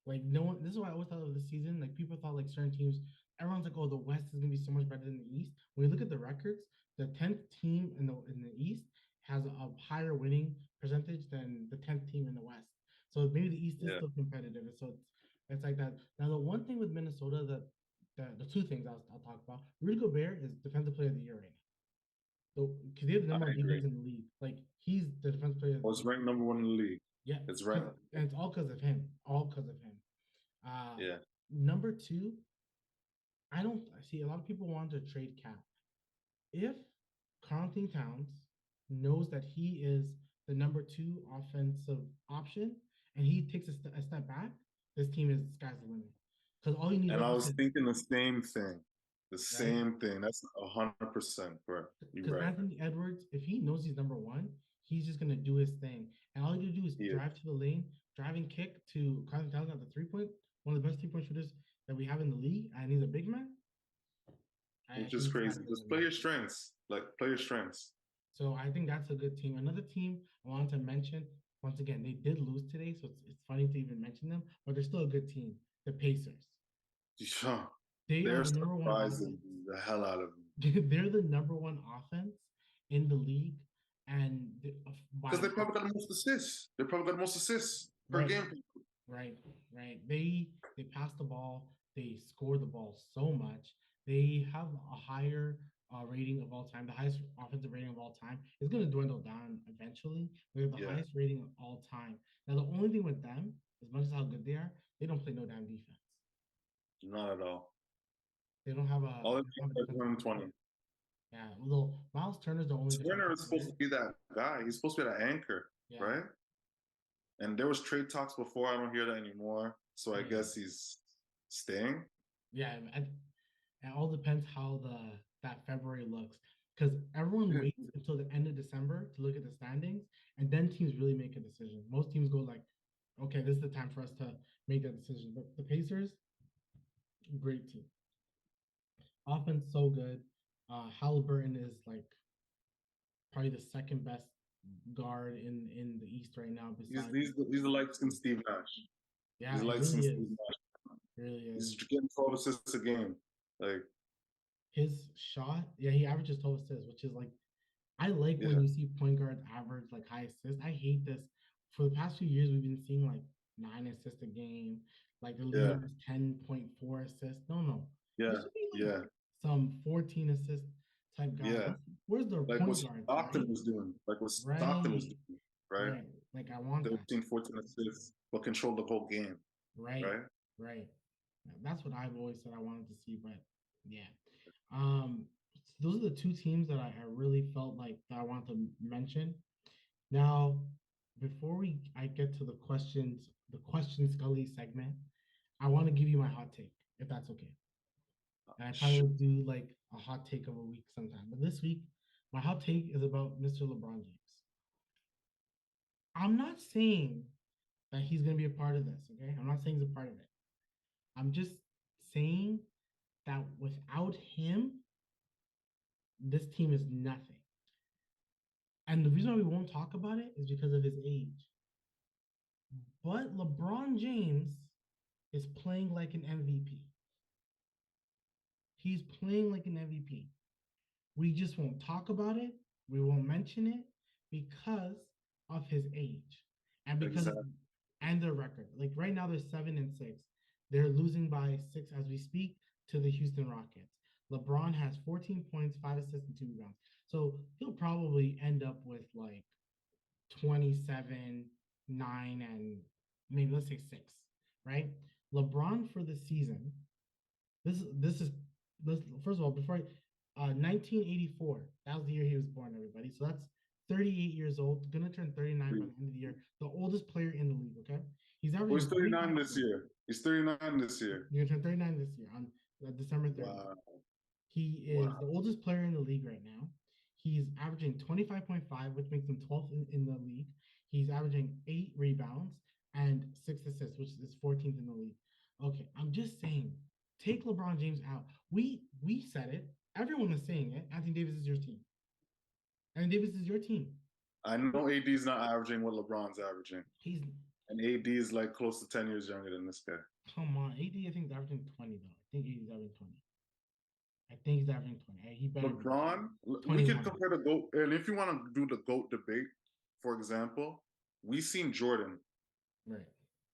like no one. This is why I always thought of this season. Like people thought like certain teams. Everyone's like, oh, the West is gonna be so much better than the East. When you look at the records, the 10th team in the East has a higher winning percentage than the 10th team in the West. So maybe the East is still competitive. So it's like that. Now the one thing with Minnesota the two things I'll talk about. Rudy Gobert is defensive player of the year right now. So because they have the number one defense in the league. Like he's the defensive player. It's ranked number 1 in the league. Yeah, it's ranked, and it's all because of him. All because of him. Yeah. Number 2, I don't see a lot of people want to trade Cap. If Carlton Towns knows that he is the number 2 offensive option, and he takes a step back, this team is sky's the limit. Because all you need And I Lakers was to, thinking the same thing. The right? same thing. That's 100% correct. You're Because right. Anthony Edwards, if he knows he's number one, he's just gonna do his thing. And all you do is Yeah. drive to the lane, driving kick to Carson Towns at the 3-point, one of the best 3-point shooters that we have in the league, and he's a big man. Which He's is crazy. sky's the Just play limit. your strengths. Like play your strengths. So I think that's a good team. Another team I wanted to mention, once again, they did lose today, so it's funny to even mention them, but they're still a good team. The Pacers. Yeah. They are They're the number one surprising offense. the hell out of me. They're the number one offense in the league, and by Because they probably got the most assists. They probably got the most assists per right, game. right, right. They pass the ball. They score the ball so much. They have a higher rating of all time. The highest offensive rating of all time is going to dwindle down eventually. They have the Yeah. highest rating of all time. Now, the only thing with them, as much as how good they are, they don't play no damn defense. Not at all. They don't have a. All They the don't have a teams are defensive 20. Yeah, although Miles Turner's the only Turner defensive is supposed player. to be that guy. He's supposed to be that anchor, Yeah. right? And there was trade talks before. I don't hear that anymore. So I guess he's staying. Yeah, and it all depends how that February looks, because everyone waits until the end of December to look at the standings, and then teams really make a decision. Most teams go like, okay, this is the time for us to make that decision. But the Pacers, great team. Offense so good. Halliburton is like probably the second best guard in the East right now. Besides, He's the light skin Steve Nash. yeah, He's it light really skin is. Steve Nash. It really He's is. getting 12 assists a game. Like His shot, yeah, he averages 12 assists, which is like, I like when yeah, you see point guards average like high assists. I hate this. For the past few years, we've been seeing like 9 assists a game. Like the yeah, leader is 10.4 assists. No. yeah, It should be like yeah, some 14 assist type guys. yeah. Where's their Like what point guards, Stockton right? was doing. Like what Stockton was Right. doing, right? Right. Like I want that. 13, 14 assists, but control the whole game, Right. right? Right. That's what I've always said I wanted to see, but yeah. Um, those are the two teams that I really felt like that I want to mention. Now, before I get to the question Scully segment, I want to give you my hot take, if that's okay. And I probably will do like a hot take of a week sometime. But this week, my hot take is about Mr. LeBron James. I'm not saying that he's gonna be a part of this, okay? I'm not saying he's a part of it. I'm just saying that without him, this team is nothing. And the reason why we won't talk about it is because of his age. But LeBron James is playing like an MVP. He's playing like an MVP. We just won't talk about it. We won't mention it because of his age and because Exactly. and their record. Like right now, they're 7-6. They're losing by 6 as we speak to the Houston Rockets. LeBron has 14 points, 5 assists, and 2 rebounds. So he'll probably end up with like 27, 9, and maybe let's say 6, right? LeBron for the season. This is first of all, before 1984, that was the year he was born, everybody. So that's 38 years old, gonna turn 39 by the end of the year. The oldest player in the league, okay? He's Well, he's averaging 39 this year. He's 39 this year. You're gonna turn 39 this year on December 3rd. Wow. He is the oldest player in the league right now. He's averaging 25.5, which makes him 12th in the league. He's averaging 8 rebounds and 6 assists, which is 14th in the league. Okay, I'm just saying, take LeBron James out. We said it. Everyone is saying it. Anthony Davis is your team. Anthony Davis is your team. I know AD's not averaging what LeBron's averaging. And AD is like close to 10 years younger than this guy. Come on, AD I think is averaging 20 though. I think AD's averaging 20. I think he's averaging 20. He better LeBron, we could compare the GOAT. And if you want to do the GOAT debate, for example, we seen Jordan, right?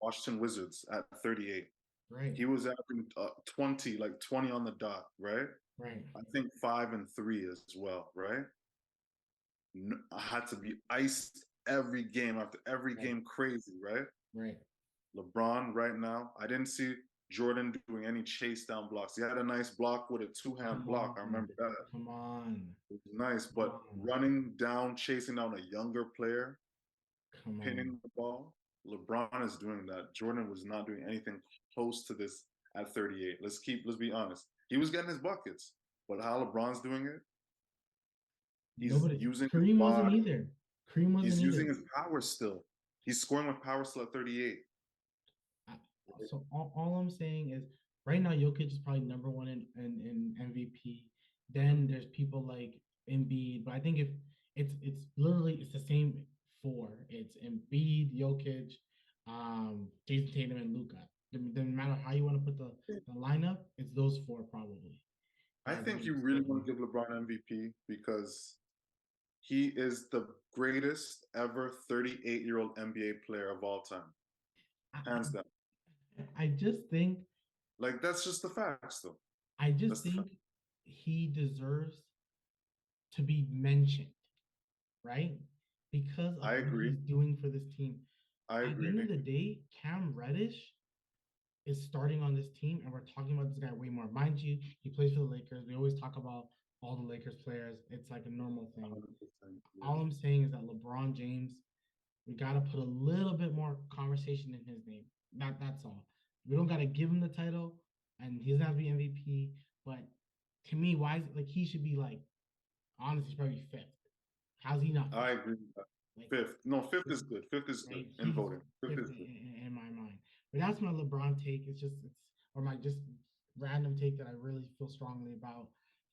Washington Wizards at 38. Right. He was averaging 20, like 20 on the dot, right? Right. I think 5 and 3 as well, right? I had to be iced every game after every game, crazy, right? Right. LeBron right now, I didn't see Jordan doing any chase down blocks. He had a nice block with a two-hand block. I remember that. Come on. It was nice, but running down, chasing down a younger player, pinning the ball. LeBron is doing that. Jordan was not doing anything close to this at 38. Let's be honest. He was getting his buckets, but how LeBron's doing it, he's Nobody. using his Kareem wasn't body. either. Kareem wasn't He's using either. his power still. He's scoring with power still at 38. I- So all I'm saying is right now Jokic is probably number one in MVP. Then there's people like Embiid, but I think if it's literally it's the same four. It's Embiid, Jokic, Jason Tatum, and Luca. No matter how you want to put the lineup, it's those four probably I that think we you really spoke want about. to give LeBron MVP because he is the greatest ever 38-year-old NBA player of all time, I, hands down. I just think Like that's just the facts, though. I just That's the fact. think he deserves to be mentioned, right? Because of I what agree. he's doing for this team. I At the agree. end of the day, Cam Reddish is starting on this team, and we're talking about this guy way more. Mind you, he plays for the Lakers. We always talk about all the Lakers players. It's like a normal thing. 100%. Yeah. All I'm saying is that LeBron James, we got to put a little bit more conversation in his name. That's all. We don't got to give him the title, and he doesn't have to be MVP. But to me, why is it like he should be like honestly he's probably fifth? How's he not I fifth? agree with that. Like Fifth. No, fifth is good. Fifth is good right, in he's voting. Fifth fifth is good. in my mind. But that's my LeBron take. It's or my just random take that I really feel strongly about.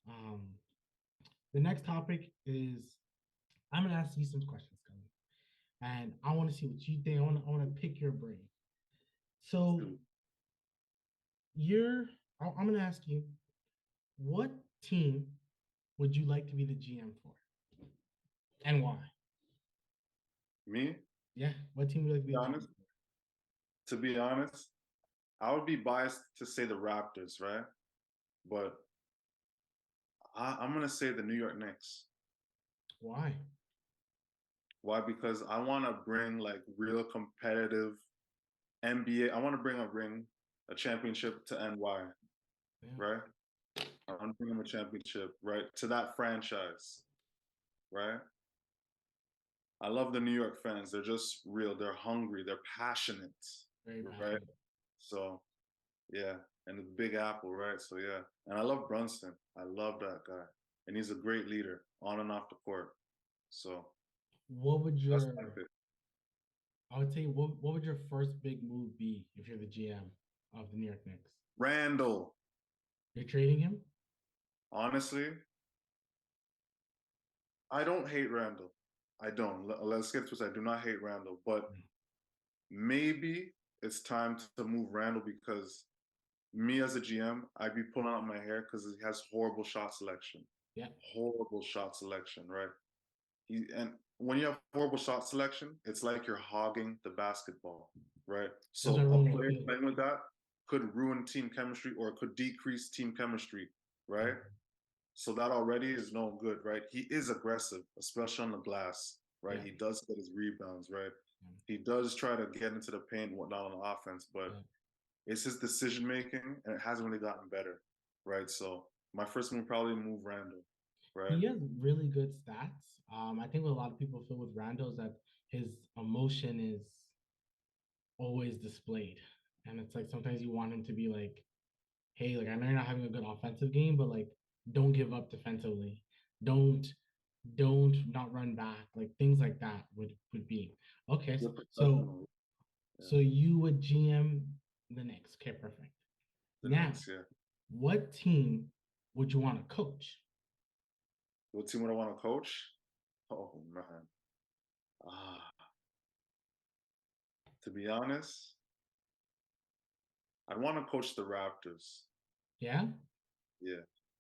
Um, the next topic is I'm gonna ask you some questions, Kelly, and I want to see what you think. I want to pick your brain. So Shoot. you're I'm gonna ask you what team would you like to be the GM for, and why? Me, Yeah, what team would you like to to be be the GM honest, to be honest, I would be biased to say the Raptors, right? But I'm gonna say the New York Knicks. for? Why? Why? Because I want to bring like real competitive NBA. I want to bring a ring, a championship to NY, Yeah, right? I want to bring them a championship, right, to that franchise, right? I love the New York fans. They're just real. They're hungry. They're passionate, very right? passionate. So yeah, and the Big Apple, right? So yeah, and I love Brunson. I love that guy, and he's a great leader on and off the court. So What would that's my your pick. I would say what would your first big move be if you're the GM of the New York Knicks? Randall, You're trading him? honestly, I don't hate Randall. I don't. Let's get to this. I do not hate Randall, but No. maybe it's time to move Randall because me as a GM, I'd be pulling out my hair because he has horrible shot selection. Yeah, Horrible shot selection, right? And when you have horrible shot selection, it's like you're hogging the basketball, right? doesn't So a ruin the player field. playing with that could ruin team chemistry or it could decrease team chemistry, Yeah, right? So that already is no good, right? He is aggressive, especially on the glass, right? yeah, He does get his rebounds, right? yeah, He does try to get into the paint and whatnot on the offense, but yeah. it's his decision making and it hasn't really gotten better, right? So my first move probably move Randall, right? He has really good stats. I think what a lot of people feel with Randall is that his emotion is always displayed. And it's like sometimes you want him to be like, hey, like I know you're not having a good offensive game, but like don't give up defensively. Don't don't not run back. Like things like that would be okay. You're So professional. Yeah. so you would GM the Knicks. Okay, perfect. The Now, Knicks, yeah. what team would you want to coach? What team would I want to coach? Oh man. Ah, to be honest, I'd want to coach the Raptors. Yeah? Yeah,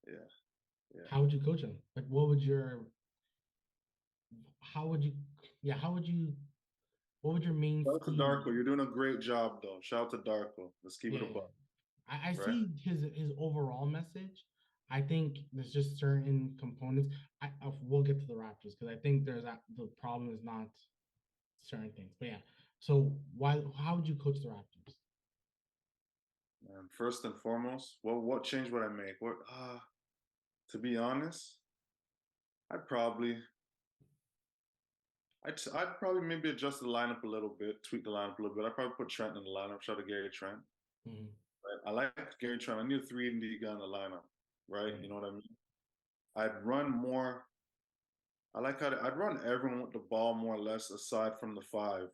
yeah, yeah. How would you coach them? Like what would your how would you yeah, how would you what would your main Shout out to scheme Darko. You're doing a great job, though. Shout out to Darko. Let's keep it yeah, a buck, I right? see his overall message. I think there's just certain components. We'll get to the Raptors because I think the problem is not certain things. But yeah, so why how would you coach the Raptors? And first and foremost, what change would I make? What to be honest, I'd probably I'd probably maybe adjust the lineup a little bit, tweak the lineup a little bit. I'd probably put Trent in the lineup, shout out to Gary Trent. Mhm. Right? I like Gary Trent. I need a 3 and D guy in the lineup, right? Right. You know what I mean? I'd run more. I like how I'd run everyone with the ball more or less, aside from the five,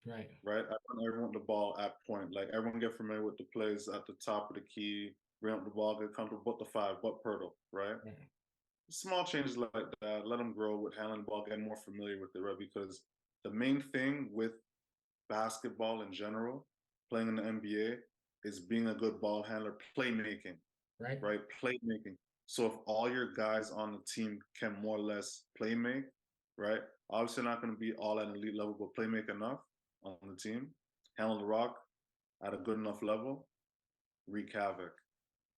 Right. right? I want everyone with the ball at point. Like everyone get familiar with the plays at the top of the key, bring up the ball, get comfortable, but the five, but Pirtle, right? Right. Small changes like that, let them grow with handling the ball, getting more familiar with it, right? Because the main thing with basketball in general, playing in the NBA, is being a good ball handler, playmaking, Right. right? Playmaking. So if all your guys on the team can more or less playmake, right? Obviously not going to be all at an elite level, but playmake enough on the team, handle the rock at a good enough level, wreak havoc,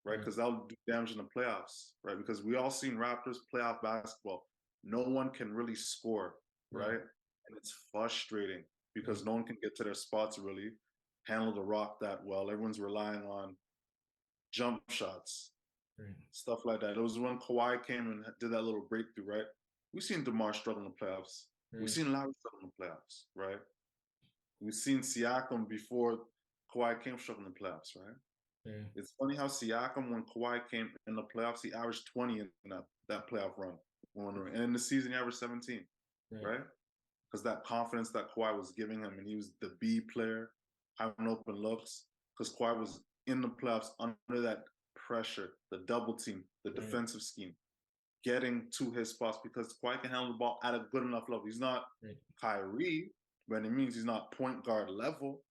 right? Right. Because that'll do damage in the playoffs, right? Because we all seen Raptors playoff basketball. No one can really score, right? Right. And it's frustrating because Right. no one can get to their spots really, handle the rock that well. Everyone's relying on jump shots, Right. stuff like that. It was when Kawhi came and did that little breakthrough, right? We've seen DeMar struggle in the playoffs. We've Right. seen Lowry struggle in the playoffs, right? We've seen Siakam before Kawhi came struggle in the playoffs, right? Yeah. It's funny how Siakam, when Kawhi came in the playoffs, he averaged 20 in that playoff run. And in the season, he averaged 17, Right. right? Because that confidence that Kawhi was giving him, and he was the B player, having open looks, because Kawhi was in the playoffs under that pressure, the double team, the Right. defensive scheme, getting to his spots because Kawhi can handle the ball at a good enough level. He's not Right. Kyrie, but it means he's not point guard level.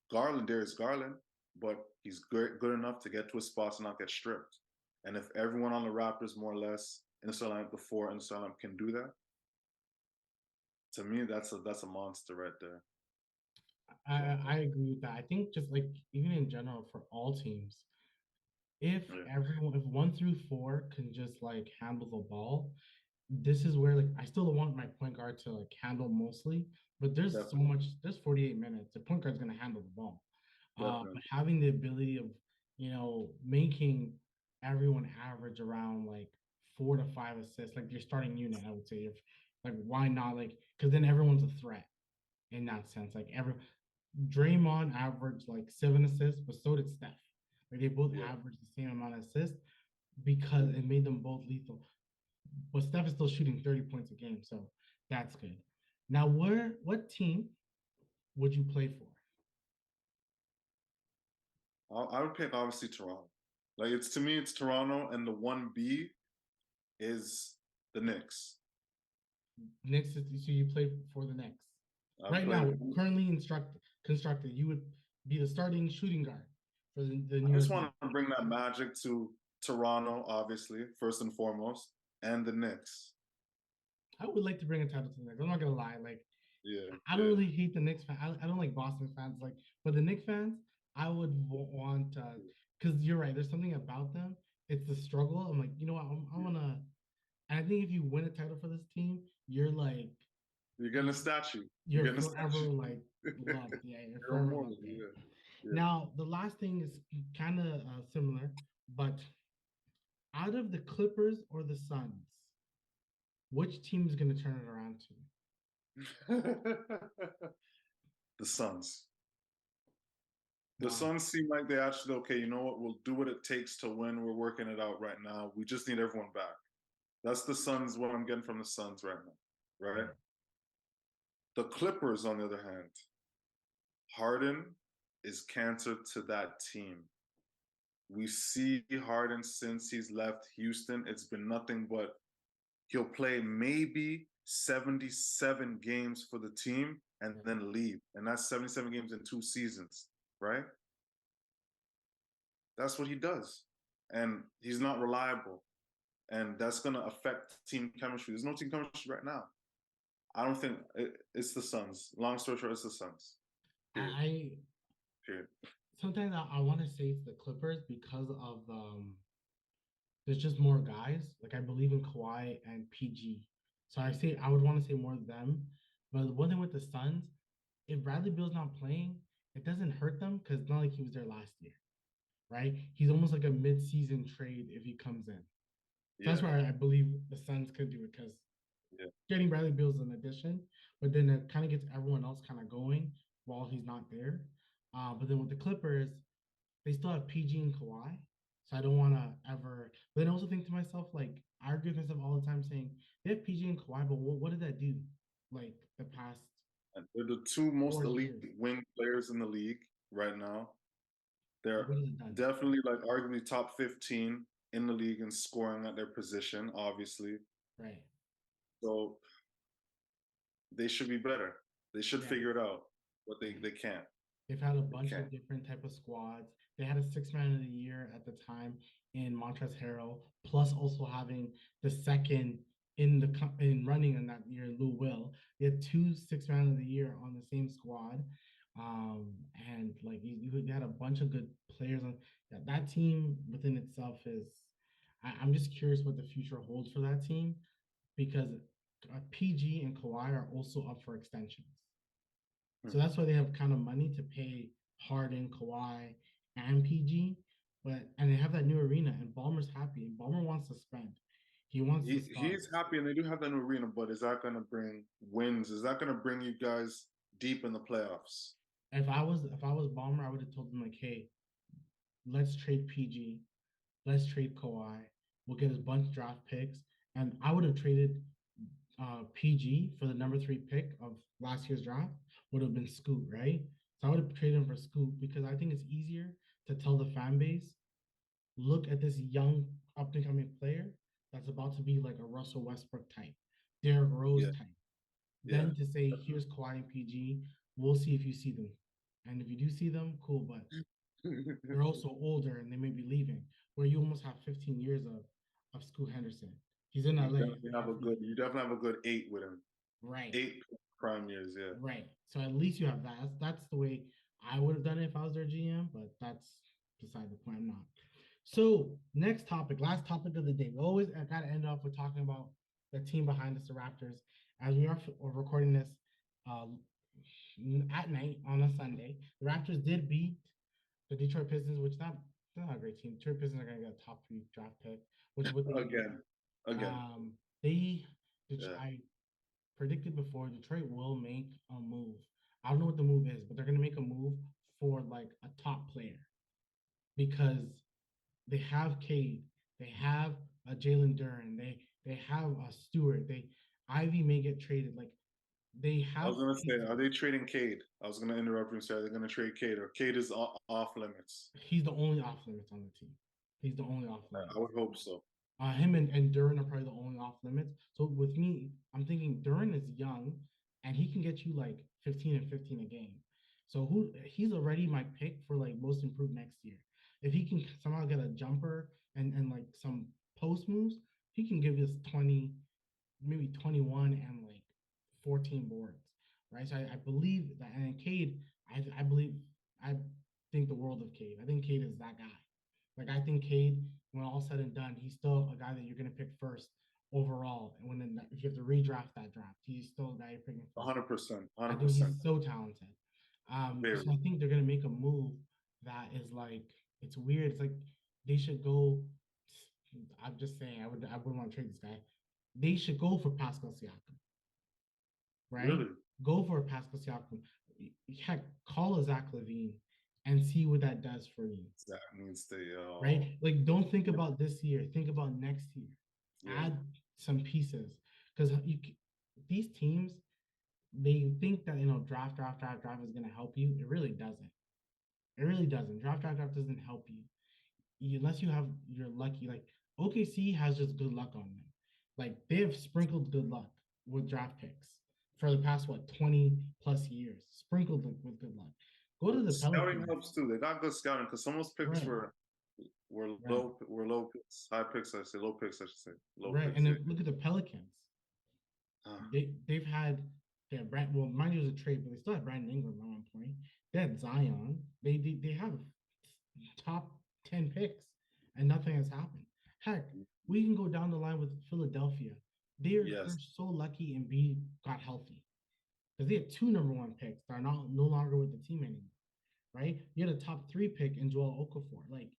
Garland, there is Garland, but he's good enough to get to his spots and not get stripped. And if everyone on the Raptors, more or less, in the starting lineup before in the starting lineup can do that, to me, that's a monster right there. I agree with that. I think just like even in general for all teams, if Yeah, everyone, if 1 through 4 can just like handle the ball, this is where like I still want my point guard to like handle mostly, but there's so definitely, much, there's 48 minutes. The point guard's gonna handle the ball. definitely. But having the ability of, making everyone average around like 4 to 5 assists, like your starting unit, I would say, if like why not, like, because then everyone's a threat in that sense. Like Draymond averaged like 7 assists, but so did Steph. Like they both Yeah, averaged the same amount of assists because it made them both lethal. But Steph is still shooting 30 points a game, so that's good. Now, what team would you play for? I would pick obviously Toronto. Like it's to me, it's Toronto, and the 1B is the Knicks. Knicks, so you play for the Knicks. I Right play. now, currently constructed, you would be the starting shooting guard for the I New just York want Knicks. to bring that magic to Toronto, obviously, first and foremost, and the Knicks. I would like to bring a title to the Knicks. I'm not gonna lie, like Yeah, I don't yeah, really hate the Knicks fan. I don't like Boston fans, like, but the Knicks fans, I would want because you're right. There's something about them. It's the struggle. I'm like, you know what? I'm yeah. gonna. And I think if you win a title for this team, you're like You're getting a statue. You're you're getting a forever statue. like loved. Yeah, you're You're forever immortal. loved. Yeah. Yeah, yeah. Now the last thing is kind of similar, but out of the Clippers or the Suns, which team is going to turn it around to? The Suns. The Why? Suns seem like they actually okay. You know what? We'll do what it takes to win. We're working it out right now. We just need everyone back. That's the Suns. What I'm getting from the Suns right now. Right. Right. The Clippers, on the other hand, Harden is cancer to that team. We see Harden since he's left Houston. It's been nothing but he'll play maybe 77 games for the team and Right. then leave. And that's 77 games in 2 seasons, right? That's what he does. And he's not reliable. And that's going to affect team chemistry. There's no team chemistry right now. I don't think it's the Suns. Long story short, it's the Suns. Period. I Period. sometimes I want to say it's the Clippers because of there's just more guys. Like I believe in Kawhi and PG, so I would want to say more of them. But one thing with the Suns, if Bradley Beal's not playing, it doesn't hurt them because it's not like he was there last year, right? He's almost like a mid-season trade if he comes in. So that's Yeah. why I believe the Suns could do it because Yeah. Getting Bradley Beal is an addition, but then it kind of gets everyone else kind of going while he's not there. But then with the Clippers, they still have PG and Kawhi. So I don't want to ever. But then I also think to myself, like, I argue with myself all the time saying they have PG and Kawhi, but what did that do? Like the past And they're the two most 4 years. elite wing players in the league right now. They're What has it done? definitely like arguably top 15 in the league in scoring at their position, obviously. Right. So they should be better. They should Yeah. figure it out, but they, Right. they can't. They've had a They bunch can't. of different type of squads. They had a six man of the year at the time in Montrezl Harrell, plus also having the second in running in that year, Lou Will. They had two six man of the year on the same squad, and like you had a bunch of good players on that team. Within itself is, I'm just curious what the future holds for that team because PG and Kawhi are also up for extensions. So that's why they have kind of money to pay Harden, Kawhi, and PG. But and they have that new arena, and Ballmer's happy. And Ballmer wants to spend. He wants the He's stars. happy, and they do have that new arena. But is that going to bring wins? Is that going to bring you guys deep in the playoffs? If I was Ballmer, I would have told them like, hey, let's trade PG, let's trade Kawhi. We'll get a bunch of draft picks, and I would have traded PG for the number 3 pick of last year's draft. Would have been Scoot, right? So I would have traded him for Scoot because I think it's easier to tell the fan base look at this young up and coming player that's about to be like a Russell Westbrook type, Derrick Rose Yeah, type. yeah. Then to say, here's Kawhi and PG, we'll see if you see them. And if you do see them, cool, but they're also older and they may be leaving, where you almost have 15 years of Scoot Henderson. He's in LA. You definitely have a good 8 with him. Right. 8 prime years, yeah. Right. So at least you have that. That's the way I would have done it if I was their GM, but that's beside the point. I'm not. So next topic, last topic of the day. We always gotta end off with talking about the team behind us, the Raptors. As we are recording this uh, at night on a Sunday, the Raptors did beat the Detroit Pistons, which not a great team. Detroit Pistons are gonna get a top 3 draft pick, which is what they need. Again. They, Yeah. I predicted before, Detroit will make a move. I don't know what the move is, but they're gonna make a move for like a top player because they have Cade, they have a Jalen Duren, they have a Stewart, they Ivy may get traded. Like they I have was gonna say, pieces. are they trading Cade? I was gonna interrupt you and say, are they gonna trade Cade, or Cade is off limits? He's the only off limits on the team. He's the only off I limits. would hope so. Him and Duran are probably the only off limits. So with me, I'm thinking Duran is young and he can get you like 15 and 15 a game. So he's already my pick for like most improved next year. If he can somehow get a jumper and like some post moves, he can give us 20, maybe 21 and like 14 boards. Right. So I believe that, and Cade, I believe I think the world of Cade. I think Cade is that guy. Like I think Cade, when all said and done, he's still a guy that you're gonna pick first overall. And when if you have to redraft that draft, he's still a guy you're picking first. 100%, I hundred think he's percent. so talented. Very. So I think they're gonna make a move that is like it's weird. It's like they should go. I'm just saying, I wouldn't want to trade this guy. They should go for Pascal Siakam, right? Really? Go for Pascal Siakam. Heck, call a Zach Levine and see what that does for you. That needs to. Right? Like, don't think about this year. Think about next year. Yeah. Add some pieces because these teams they think that draft is going to help you. It really doesn't. It really doesn't. Draft doesn't help you unless you're lucky. Like OKC has just good luck on them. Like they have sprinkled good luck with draft picks for the past 20 plus years. Sprinkled with good luck. Go to the Scouting Pelicans. helps too. They got good scouting because some of those picks Right. were Right. low picks, high picks. I say low picks. I should say low Right. picks. And Yeah. then look at the Pelicans. They've had their brand. Well, mind you, it was a trade, but they still had Brandon Ingram at one point. They had Zion. They have top 10 picks, and nothing has happened. Heck, we can go down the line with Philadelphia. They're so lucky Embiid got healthy because they had 2 number 1 picks that are no longer with the team anymore. Right? You had a top 3 pick in Joel Okafor. Like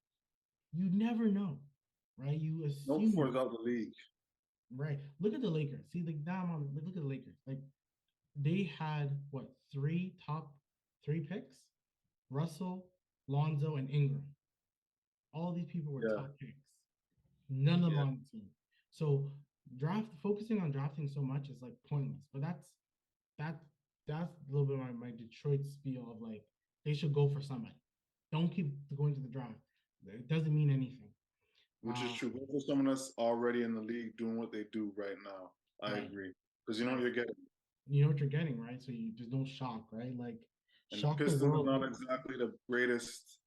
you never know, right? You No assume four's out the league. Right. Look at the Lakers. See, like now I'm on. Like, look at the Lakers. Like they had what three picks? Russell, Lonzo, and Ingram. All these people were Yeah, top picks. None of them yeah. on the team. So focusing on drafting so much is like pointless. But that that's a little bit of my Detroit spiel of like they should go for somebody. Don't keep going to the draft. It doesn't mean anything. Which is Uh, true. Go for someone that's already in the league doing what they do right now. I right, agree. Because you know what right. you're getting. You know what you're getting, right? So there's no shock, right? Like And the shock the Pistons are world. not exactly the greatest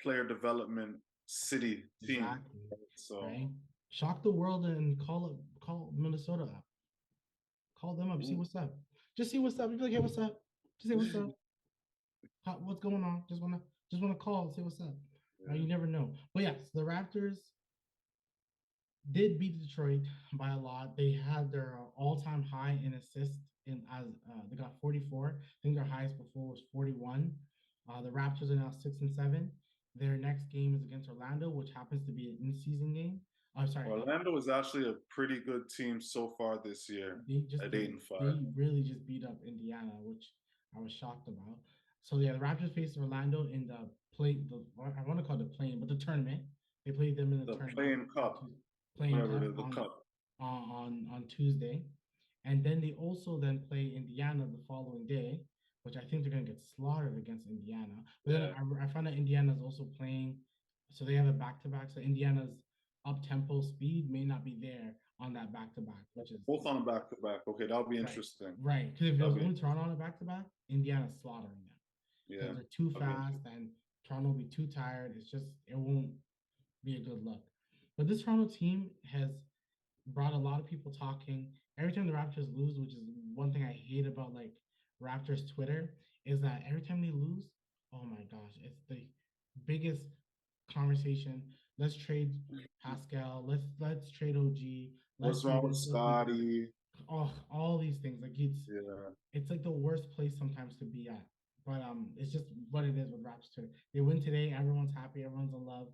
player development city team. Exactly. So, Right. Shock the world and call Minnesota up. Call them up. See ooh. what's up. Just see what's up. You be like, hey, what's up? Just say what's up. What's going on? Just wanna call, say what's up. You Yeah. never know. But yes, the Raptors did beat Detroit by a lot. They had their all-time high in assists in as they got 44. I think their highest before was 41. The Raptors are now 6-7. Their next game is against Orlando, which happens to be an in-season game. I'm sorry, Orlando is actually a pretty good team so far this year at 8-5. they really just beat up Indiana, which I was shocked about. So yeah, the Raptors faced Orlando in the I want to call it the play, but the tournament. They played them in the The tournament playing cup, playing whatever it cup is, the cup. on Tuesday, and then they also then play Indiana the following day, which I think they're gonna get slaughtered against Indiana. But then Yeah. I found out Indiana's also playing, so they have a back to back. So Indiana's up tempo speed may not be there on that back to back, which is Both on a back to back. Okay, that'll be right, interesting. right. Because if it That'll was be only Toronto on a back to back, Indiana's slaughtering them because yeah. they're too That'll be fast interesting. and Toronto will be too tired. It won't be a good look. But this Toronto team has brought a lot of people talking. Every time the Raptors lose, which is one thing I hate about like Raptors Twitter, is that every time they lose, oh my gosh, it's the biggest conversation. Let's trade Pascal. Let's trade OG. Let's What's do wrong with this. Let's do that. Scotty? Oh, all these things. Like Yeah. it's like the worst place sometimes to be at. But it's just what it is with Raptors Twitter. They win today, everyone's happy, everyone's in love.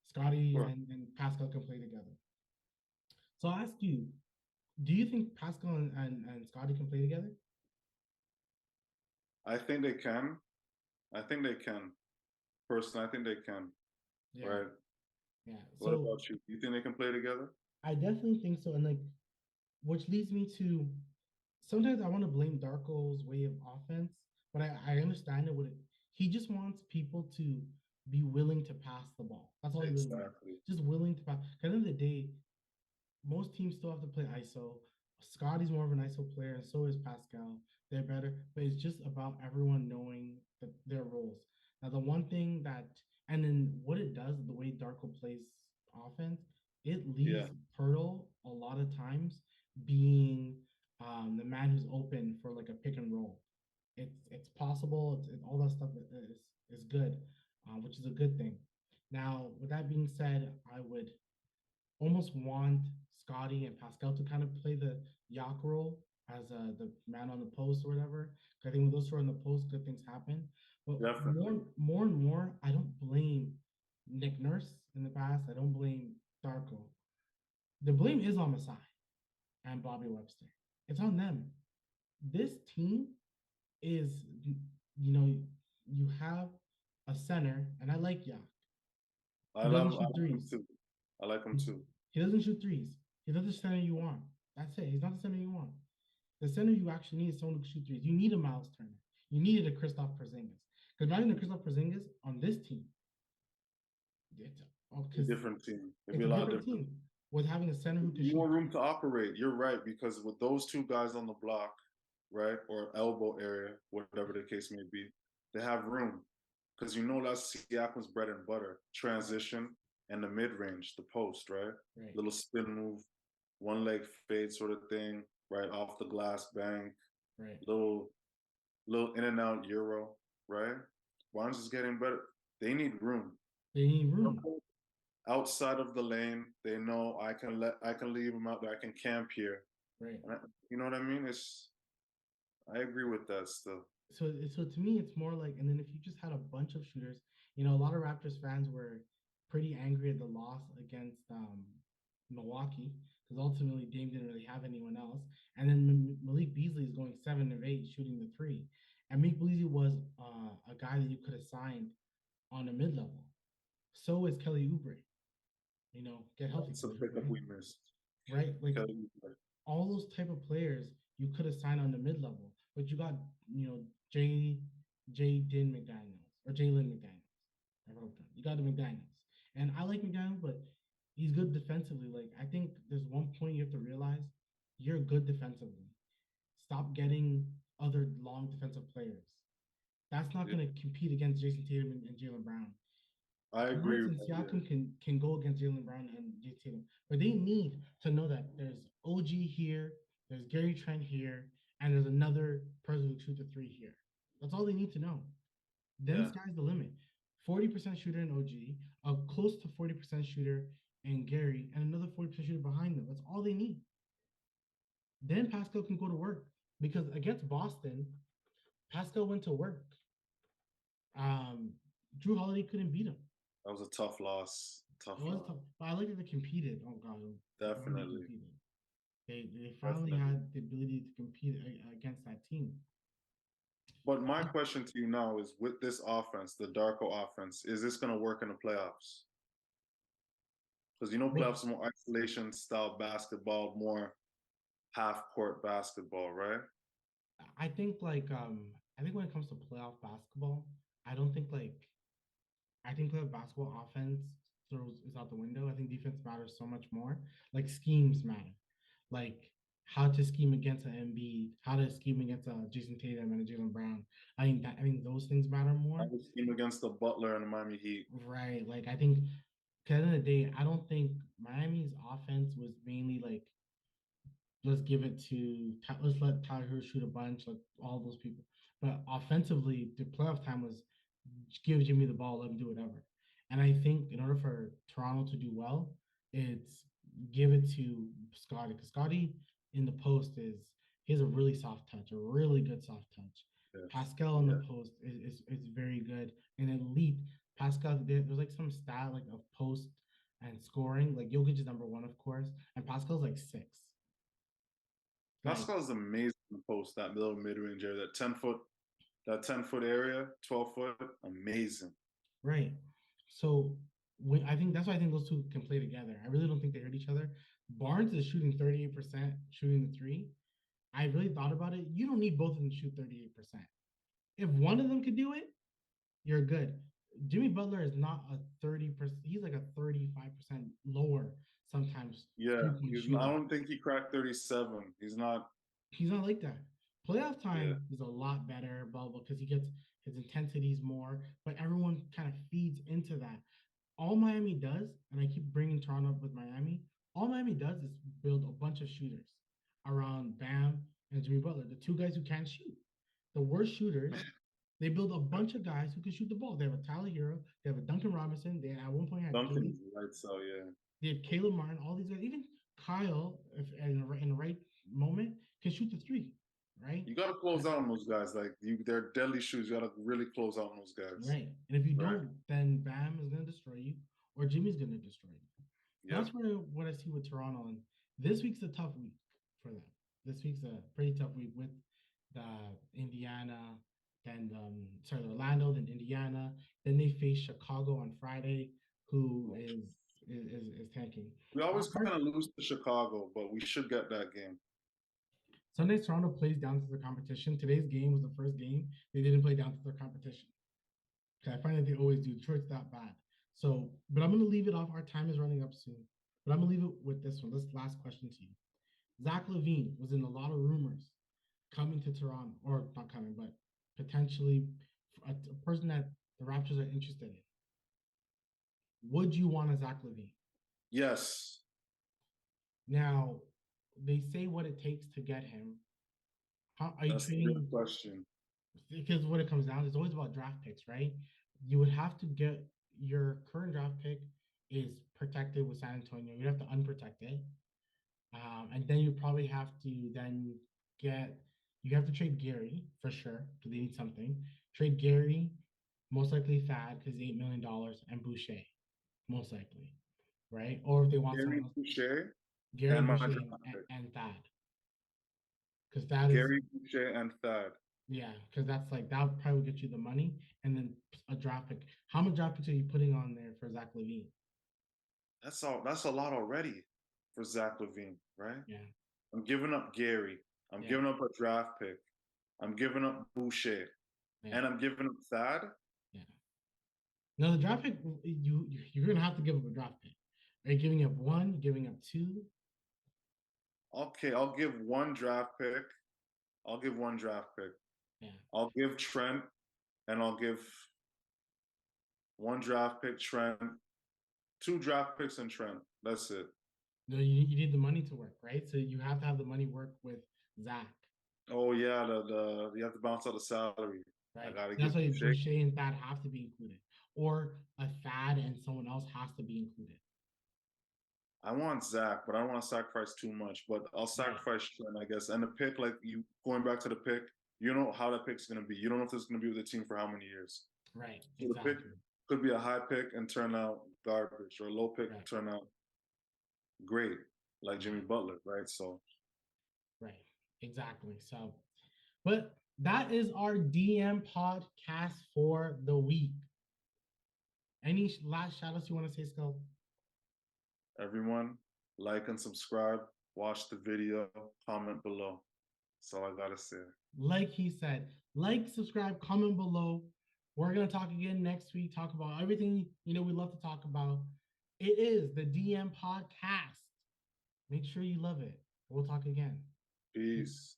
Scotty Sure. and Pascal can play together. So I'll ask you, do you think Pascal and Scotty can play together? I think they can. I think they can. Personally, I think they can. Yeah, Right. yeah. What So about you? Do you think they can play together? I definitely think so. And like, which leads me to sometimes I want to blame Darko's way of offense, but I understand it. With it, he just wants people to be willing to pass the ball. That's all he really wants. Exactly. Just willing to pass. At the end of the day, most teams still have to play ISO. Scotty's more of an ISO player, and so is Pascal. They're better, but it's just about everyone knowing their roles. Now, the one thing that, and then what it does, the way Darko plays offense, it Yeah. leaves Pirtle a lot of times being the man who's open for like a pick and roll. It's possible. All that stuff is good, which is a good thing. Now, with that being said, I would almost want Scotty and Pascal to kind of play the Yak role as the man on the post or whatever. I think when those two are on the post, good things happen. But Definitely. more and more, I don't blame Nick Nurse in the past. I don't blame Darko. The blame is on Masai and Bobby Webster. It's on them. This team is, you know, you have a center, and I like Yak. He doesn't I shoot like him threes. too. I like him He, too. he doesn't shoot threes. He's not the center you want. That's it. He's not the center you want. The center you actually need is someone who can shoot threes. You need a Miles Turner. You needed a Christoph Porzingis. Because imagine a Christoph Porzingis on this team. It's A because different team. It'd be it's a a lot different different. team with having a center who can shoot More room threes. to operate. You're right, because with those two guys on the block, right, or elbow area, whatever the case may be, they have room. Because you know that's Siakam's bread and butter. Transition and the mid range, the post, right? Right. Little spin move, one leg fade sort of thing, right off the glass bang, Right. little in and out euro, right? Barnes is getting better. They need room. They need room. Outside of the lane, they know I can leave them out there. I can camp here. Right. You know what I mean? I agree with that still. So to me, it's more like, and then if you just had a bunch of shooters, a lot of Raptors fans were pretty angry at the loss against Milwaukee, because ultimately Dame didn't really have anyone else. And then Malik Beasley is going 7 of 8 shooting the three. And Malik Beasley was a guy that you could have signed on a mid level. So is Kelly Oubre. Get healthy, That's a Kelly pickup Oubre, we missed. right? Like Kelly Oubre. all those type of players you could have signed on the mid level, but you got Jaden McDaniels or Jalen McDaniels. I wrote that. You got the McDaniels, and I like McDaniels, but he's good defensively. Like I think there's one point you have to realize you're good defensively. Stop getting other long defensive players. That's not Yeah, going to compete against Jason Tatum and Jalen Brown. I agree Giannis with and that. Yeah. Siakam can go against Jalen Brown and Jason Tatum, but they need to know that there's OG here, there's Gary Trent here, and there's another person who shoots a three here. That's all they need to know. Then Yeah. sky's the limit. 40% shooter in OG, a close to 40% shooter in Gary, and another 40% shooter behind them. That's all they need. Then Pascal can go to work because against Boston, Pascal went to work. Drew Holiday couldn't beat him. That was a tough loss. It Tough was loss. tough, but I like that they competed. Oh god, they Definitely. competed. They finally Definitely. had the ability to compete against that team. But my question to you now is with this offense, the Darko offense, is this going to work in the playoffs? Because Well, playoffs are more isolation style basketball, more half court basketball, right? I think when it comes to playoff basketball, I don't think like I think playoff basketball offense throws is out the window. I think defense matters so much more. Like schemes matter. Like how to scheme against an Embiid, how to scheme against a Jason Tatum and a Jalen Brown. I think those things matter I more. was team against the Butler and the Miami Heat. Right. Like I think, 'cause at the end of the day, I don't think Miami's offense was mainly like let's give it to let's let Tyler shoot a bunch, like all those people. But offensively, the playoff time was give Jimmy the ball, let him do whatever. And I think in order for Toronto to do well, it's give it to Scotty because Scotty in the post he has a really soft touch, a really good soft touch. Yes. Pascal in Yeah. the post is very good and elite. Pascal, there's like some stat like of post and scoring. Like Jokic is number one, of course, and Pascal's like six. Like, Pascal is amazing in the post, that little mid range area, that 10-foot area, 12-foot, amazing. right. So when I think that's why I think those two can play together. I really don't think they hurt each other. Barnes is shooting 38% shooting the three. I really thought about it. You don't need both of them to shoot 38%. If one of them could do it, you're good. Jimmy Butler is not a 30%, he's like a 35% lower sometimes Yeah, three-point I shooter. don't think he cracked 37. He's not. He's not like that. Playoff Yeah, time is a lot better, blah, blah, because he gets his intensities more, but everyone kind of feeds into that. All Miami does, and I keep bringing Toronto up with Miami, all Miami does is build a bunch of shooters around Bam and Jimmy Butler, the two guys who can't shoot. The worst shooters, they build a bunch of guys who can shoot the ball. They have a Tyler Hero, they have a Duncan Robinson, they at one point had Duncan Giddy, is right. So yeah, they have Caleb Martin, all these guys, even Kyle, if in the right moment, can shoot the three, right? you got to close out on those guys. Like they're deadly shoes. You got to really close out on those guys. Right. And if you Right. don't, then Bam is going to destroy you or Jimmy's going to destroy you. Yep. That's what I see with Toronto. And this week's a tough week for them. This week's a pretty tough week with the Indiana, then Orlando, then Indiana. Then they face Chicago on Friday, who is tanking. We always kind of lose to Chicago, but we should get that game. Sunday Toronto plays down to the competition. Today's game was the first game they didn't play down to their competition. I find that they always do. Detroit's that bad. So, but I'm going to leave it off. Our time is running up soon. But I'm going to leave it with this one. This last question to you. Zach LaVine was in a lot of rumors coming to Toronto, or not coming, but potentially a person that the Raptors are interested in. Would you want a Zach LaVine? Yes. Now, they say what it takes to get him. How are you That's a good trading? question. Because what it comes down, it's always about draft picks, right? You would have to get your current draft pick is protected with San Antonio. You have to unprotect it, and then you probably have to then get you have to trade Gary for sure because they need something. Trade Gary, most likely Thad because $8 million, and Boucher, most likely. right? Or if they want Gary someone else, Boucher Gary and my Boucher draft pick. and Thad, because that is Gary Boucher and Thad. yeah, because that's like that would probably get you the money and then a draft pick. How much draft picks are you putting on there for Zach LaVine? That's all. That's a lot already for Zach LaVine, right? Yeah, I'm giving up Gary. I'm yeah, giving up a draft pick. I'm giving up Boucher, yeah, and I'm giving up Thad. yeah. No, the draft pick you're gonna have to give up a draft pick. Are you giving up one? Giving up two? Okay, I'll give one draft pick. I'll give one draft pick. Yeah. I'll give Trent, and I'll give one draft pick, Trent, two draft picks, and Trent. That's it. No, you need the money to work, right? So you have to have the money work with Zach, Oh yeah, the you have to bounce out the salary. I right? gotta That's give why Boucher. Boucher and Thad have to be included, or a Thad and someone else has to be included. I want Zach, but I don't want to sacrifice too much. But I'll Right, sacrifice Trent, I guess. And the pick, like you going back to the pick, you know how that pick's gonna be. You don't know if it's gonna be with the team for how many years. right, So the pick exactly. could be a high pick and turn out garbage, or a low pick Right, turn out great, like Jimmy right, Butler, right? So right, exactly. So, but that is our DM podcast for the week. Any last shout outs you want to say, Skull? everyone, like and subscribe, watch the video, comment below. That's all I gotta say. Like he said, like, subscribe, comment below. We're gonna talk again next week. Talk about everything we love to talk about. It is the DM podcast. Make sure you love it. We'll talk again. Peace.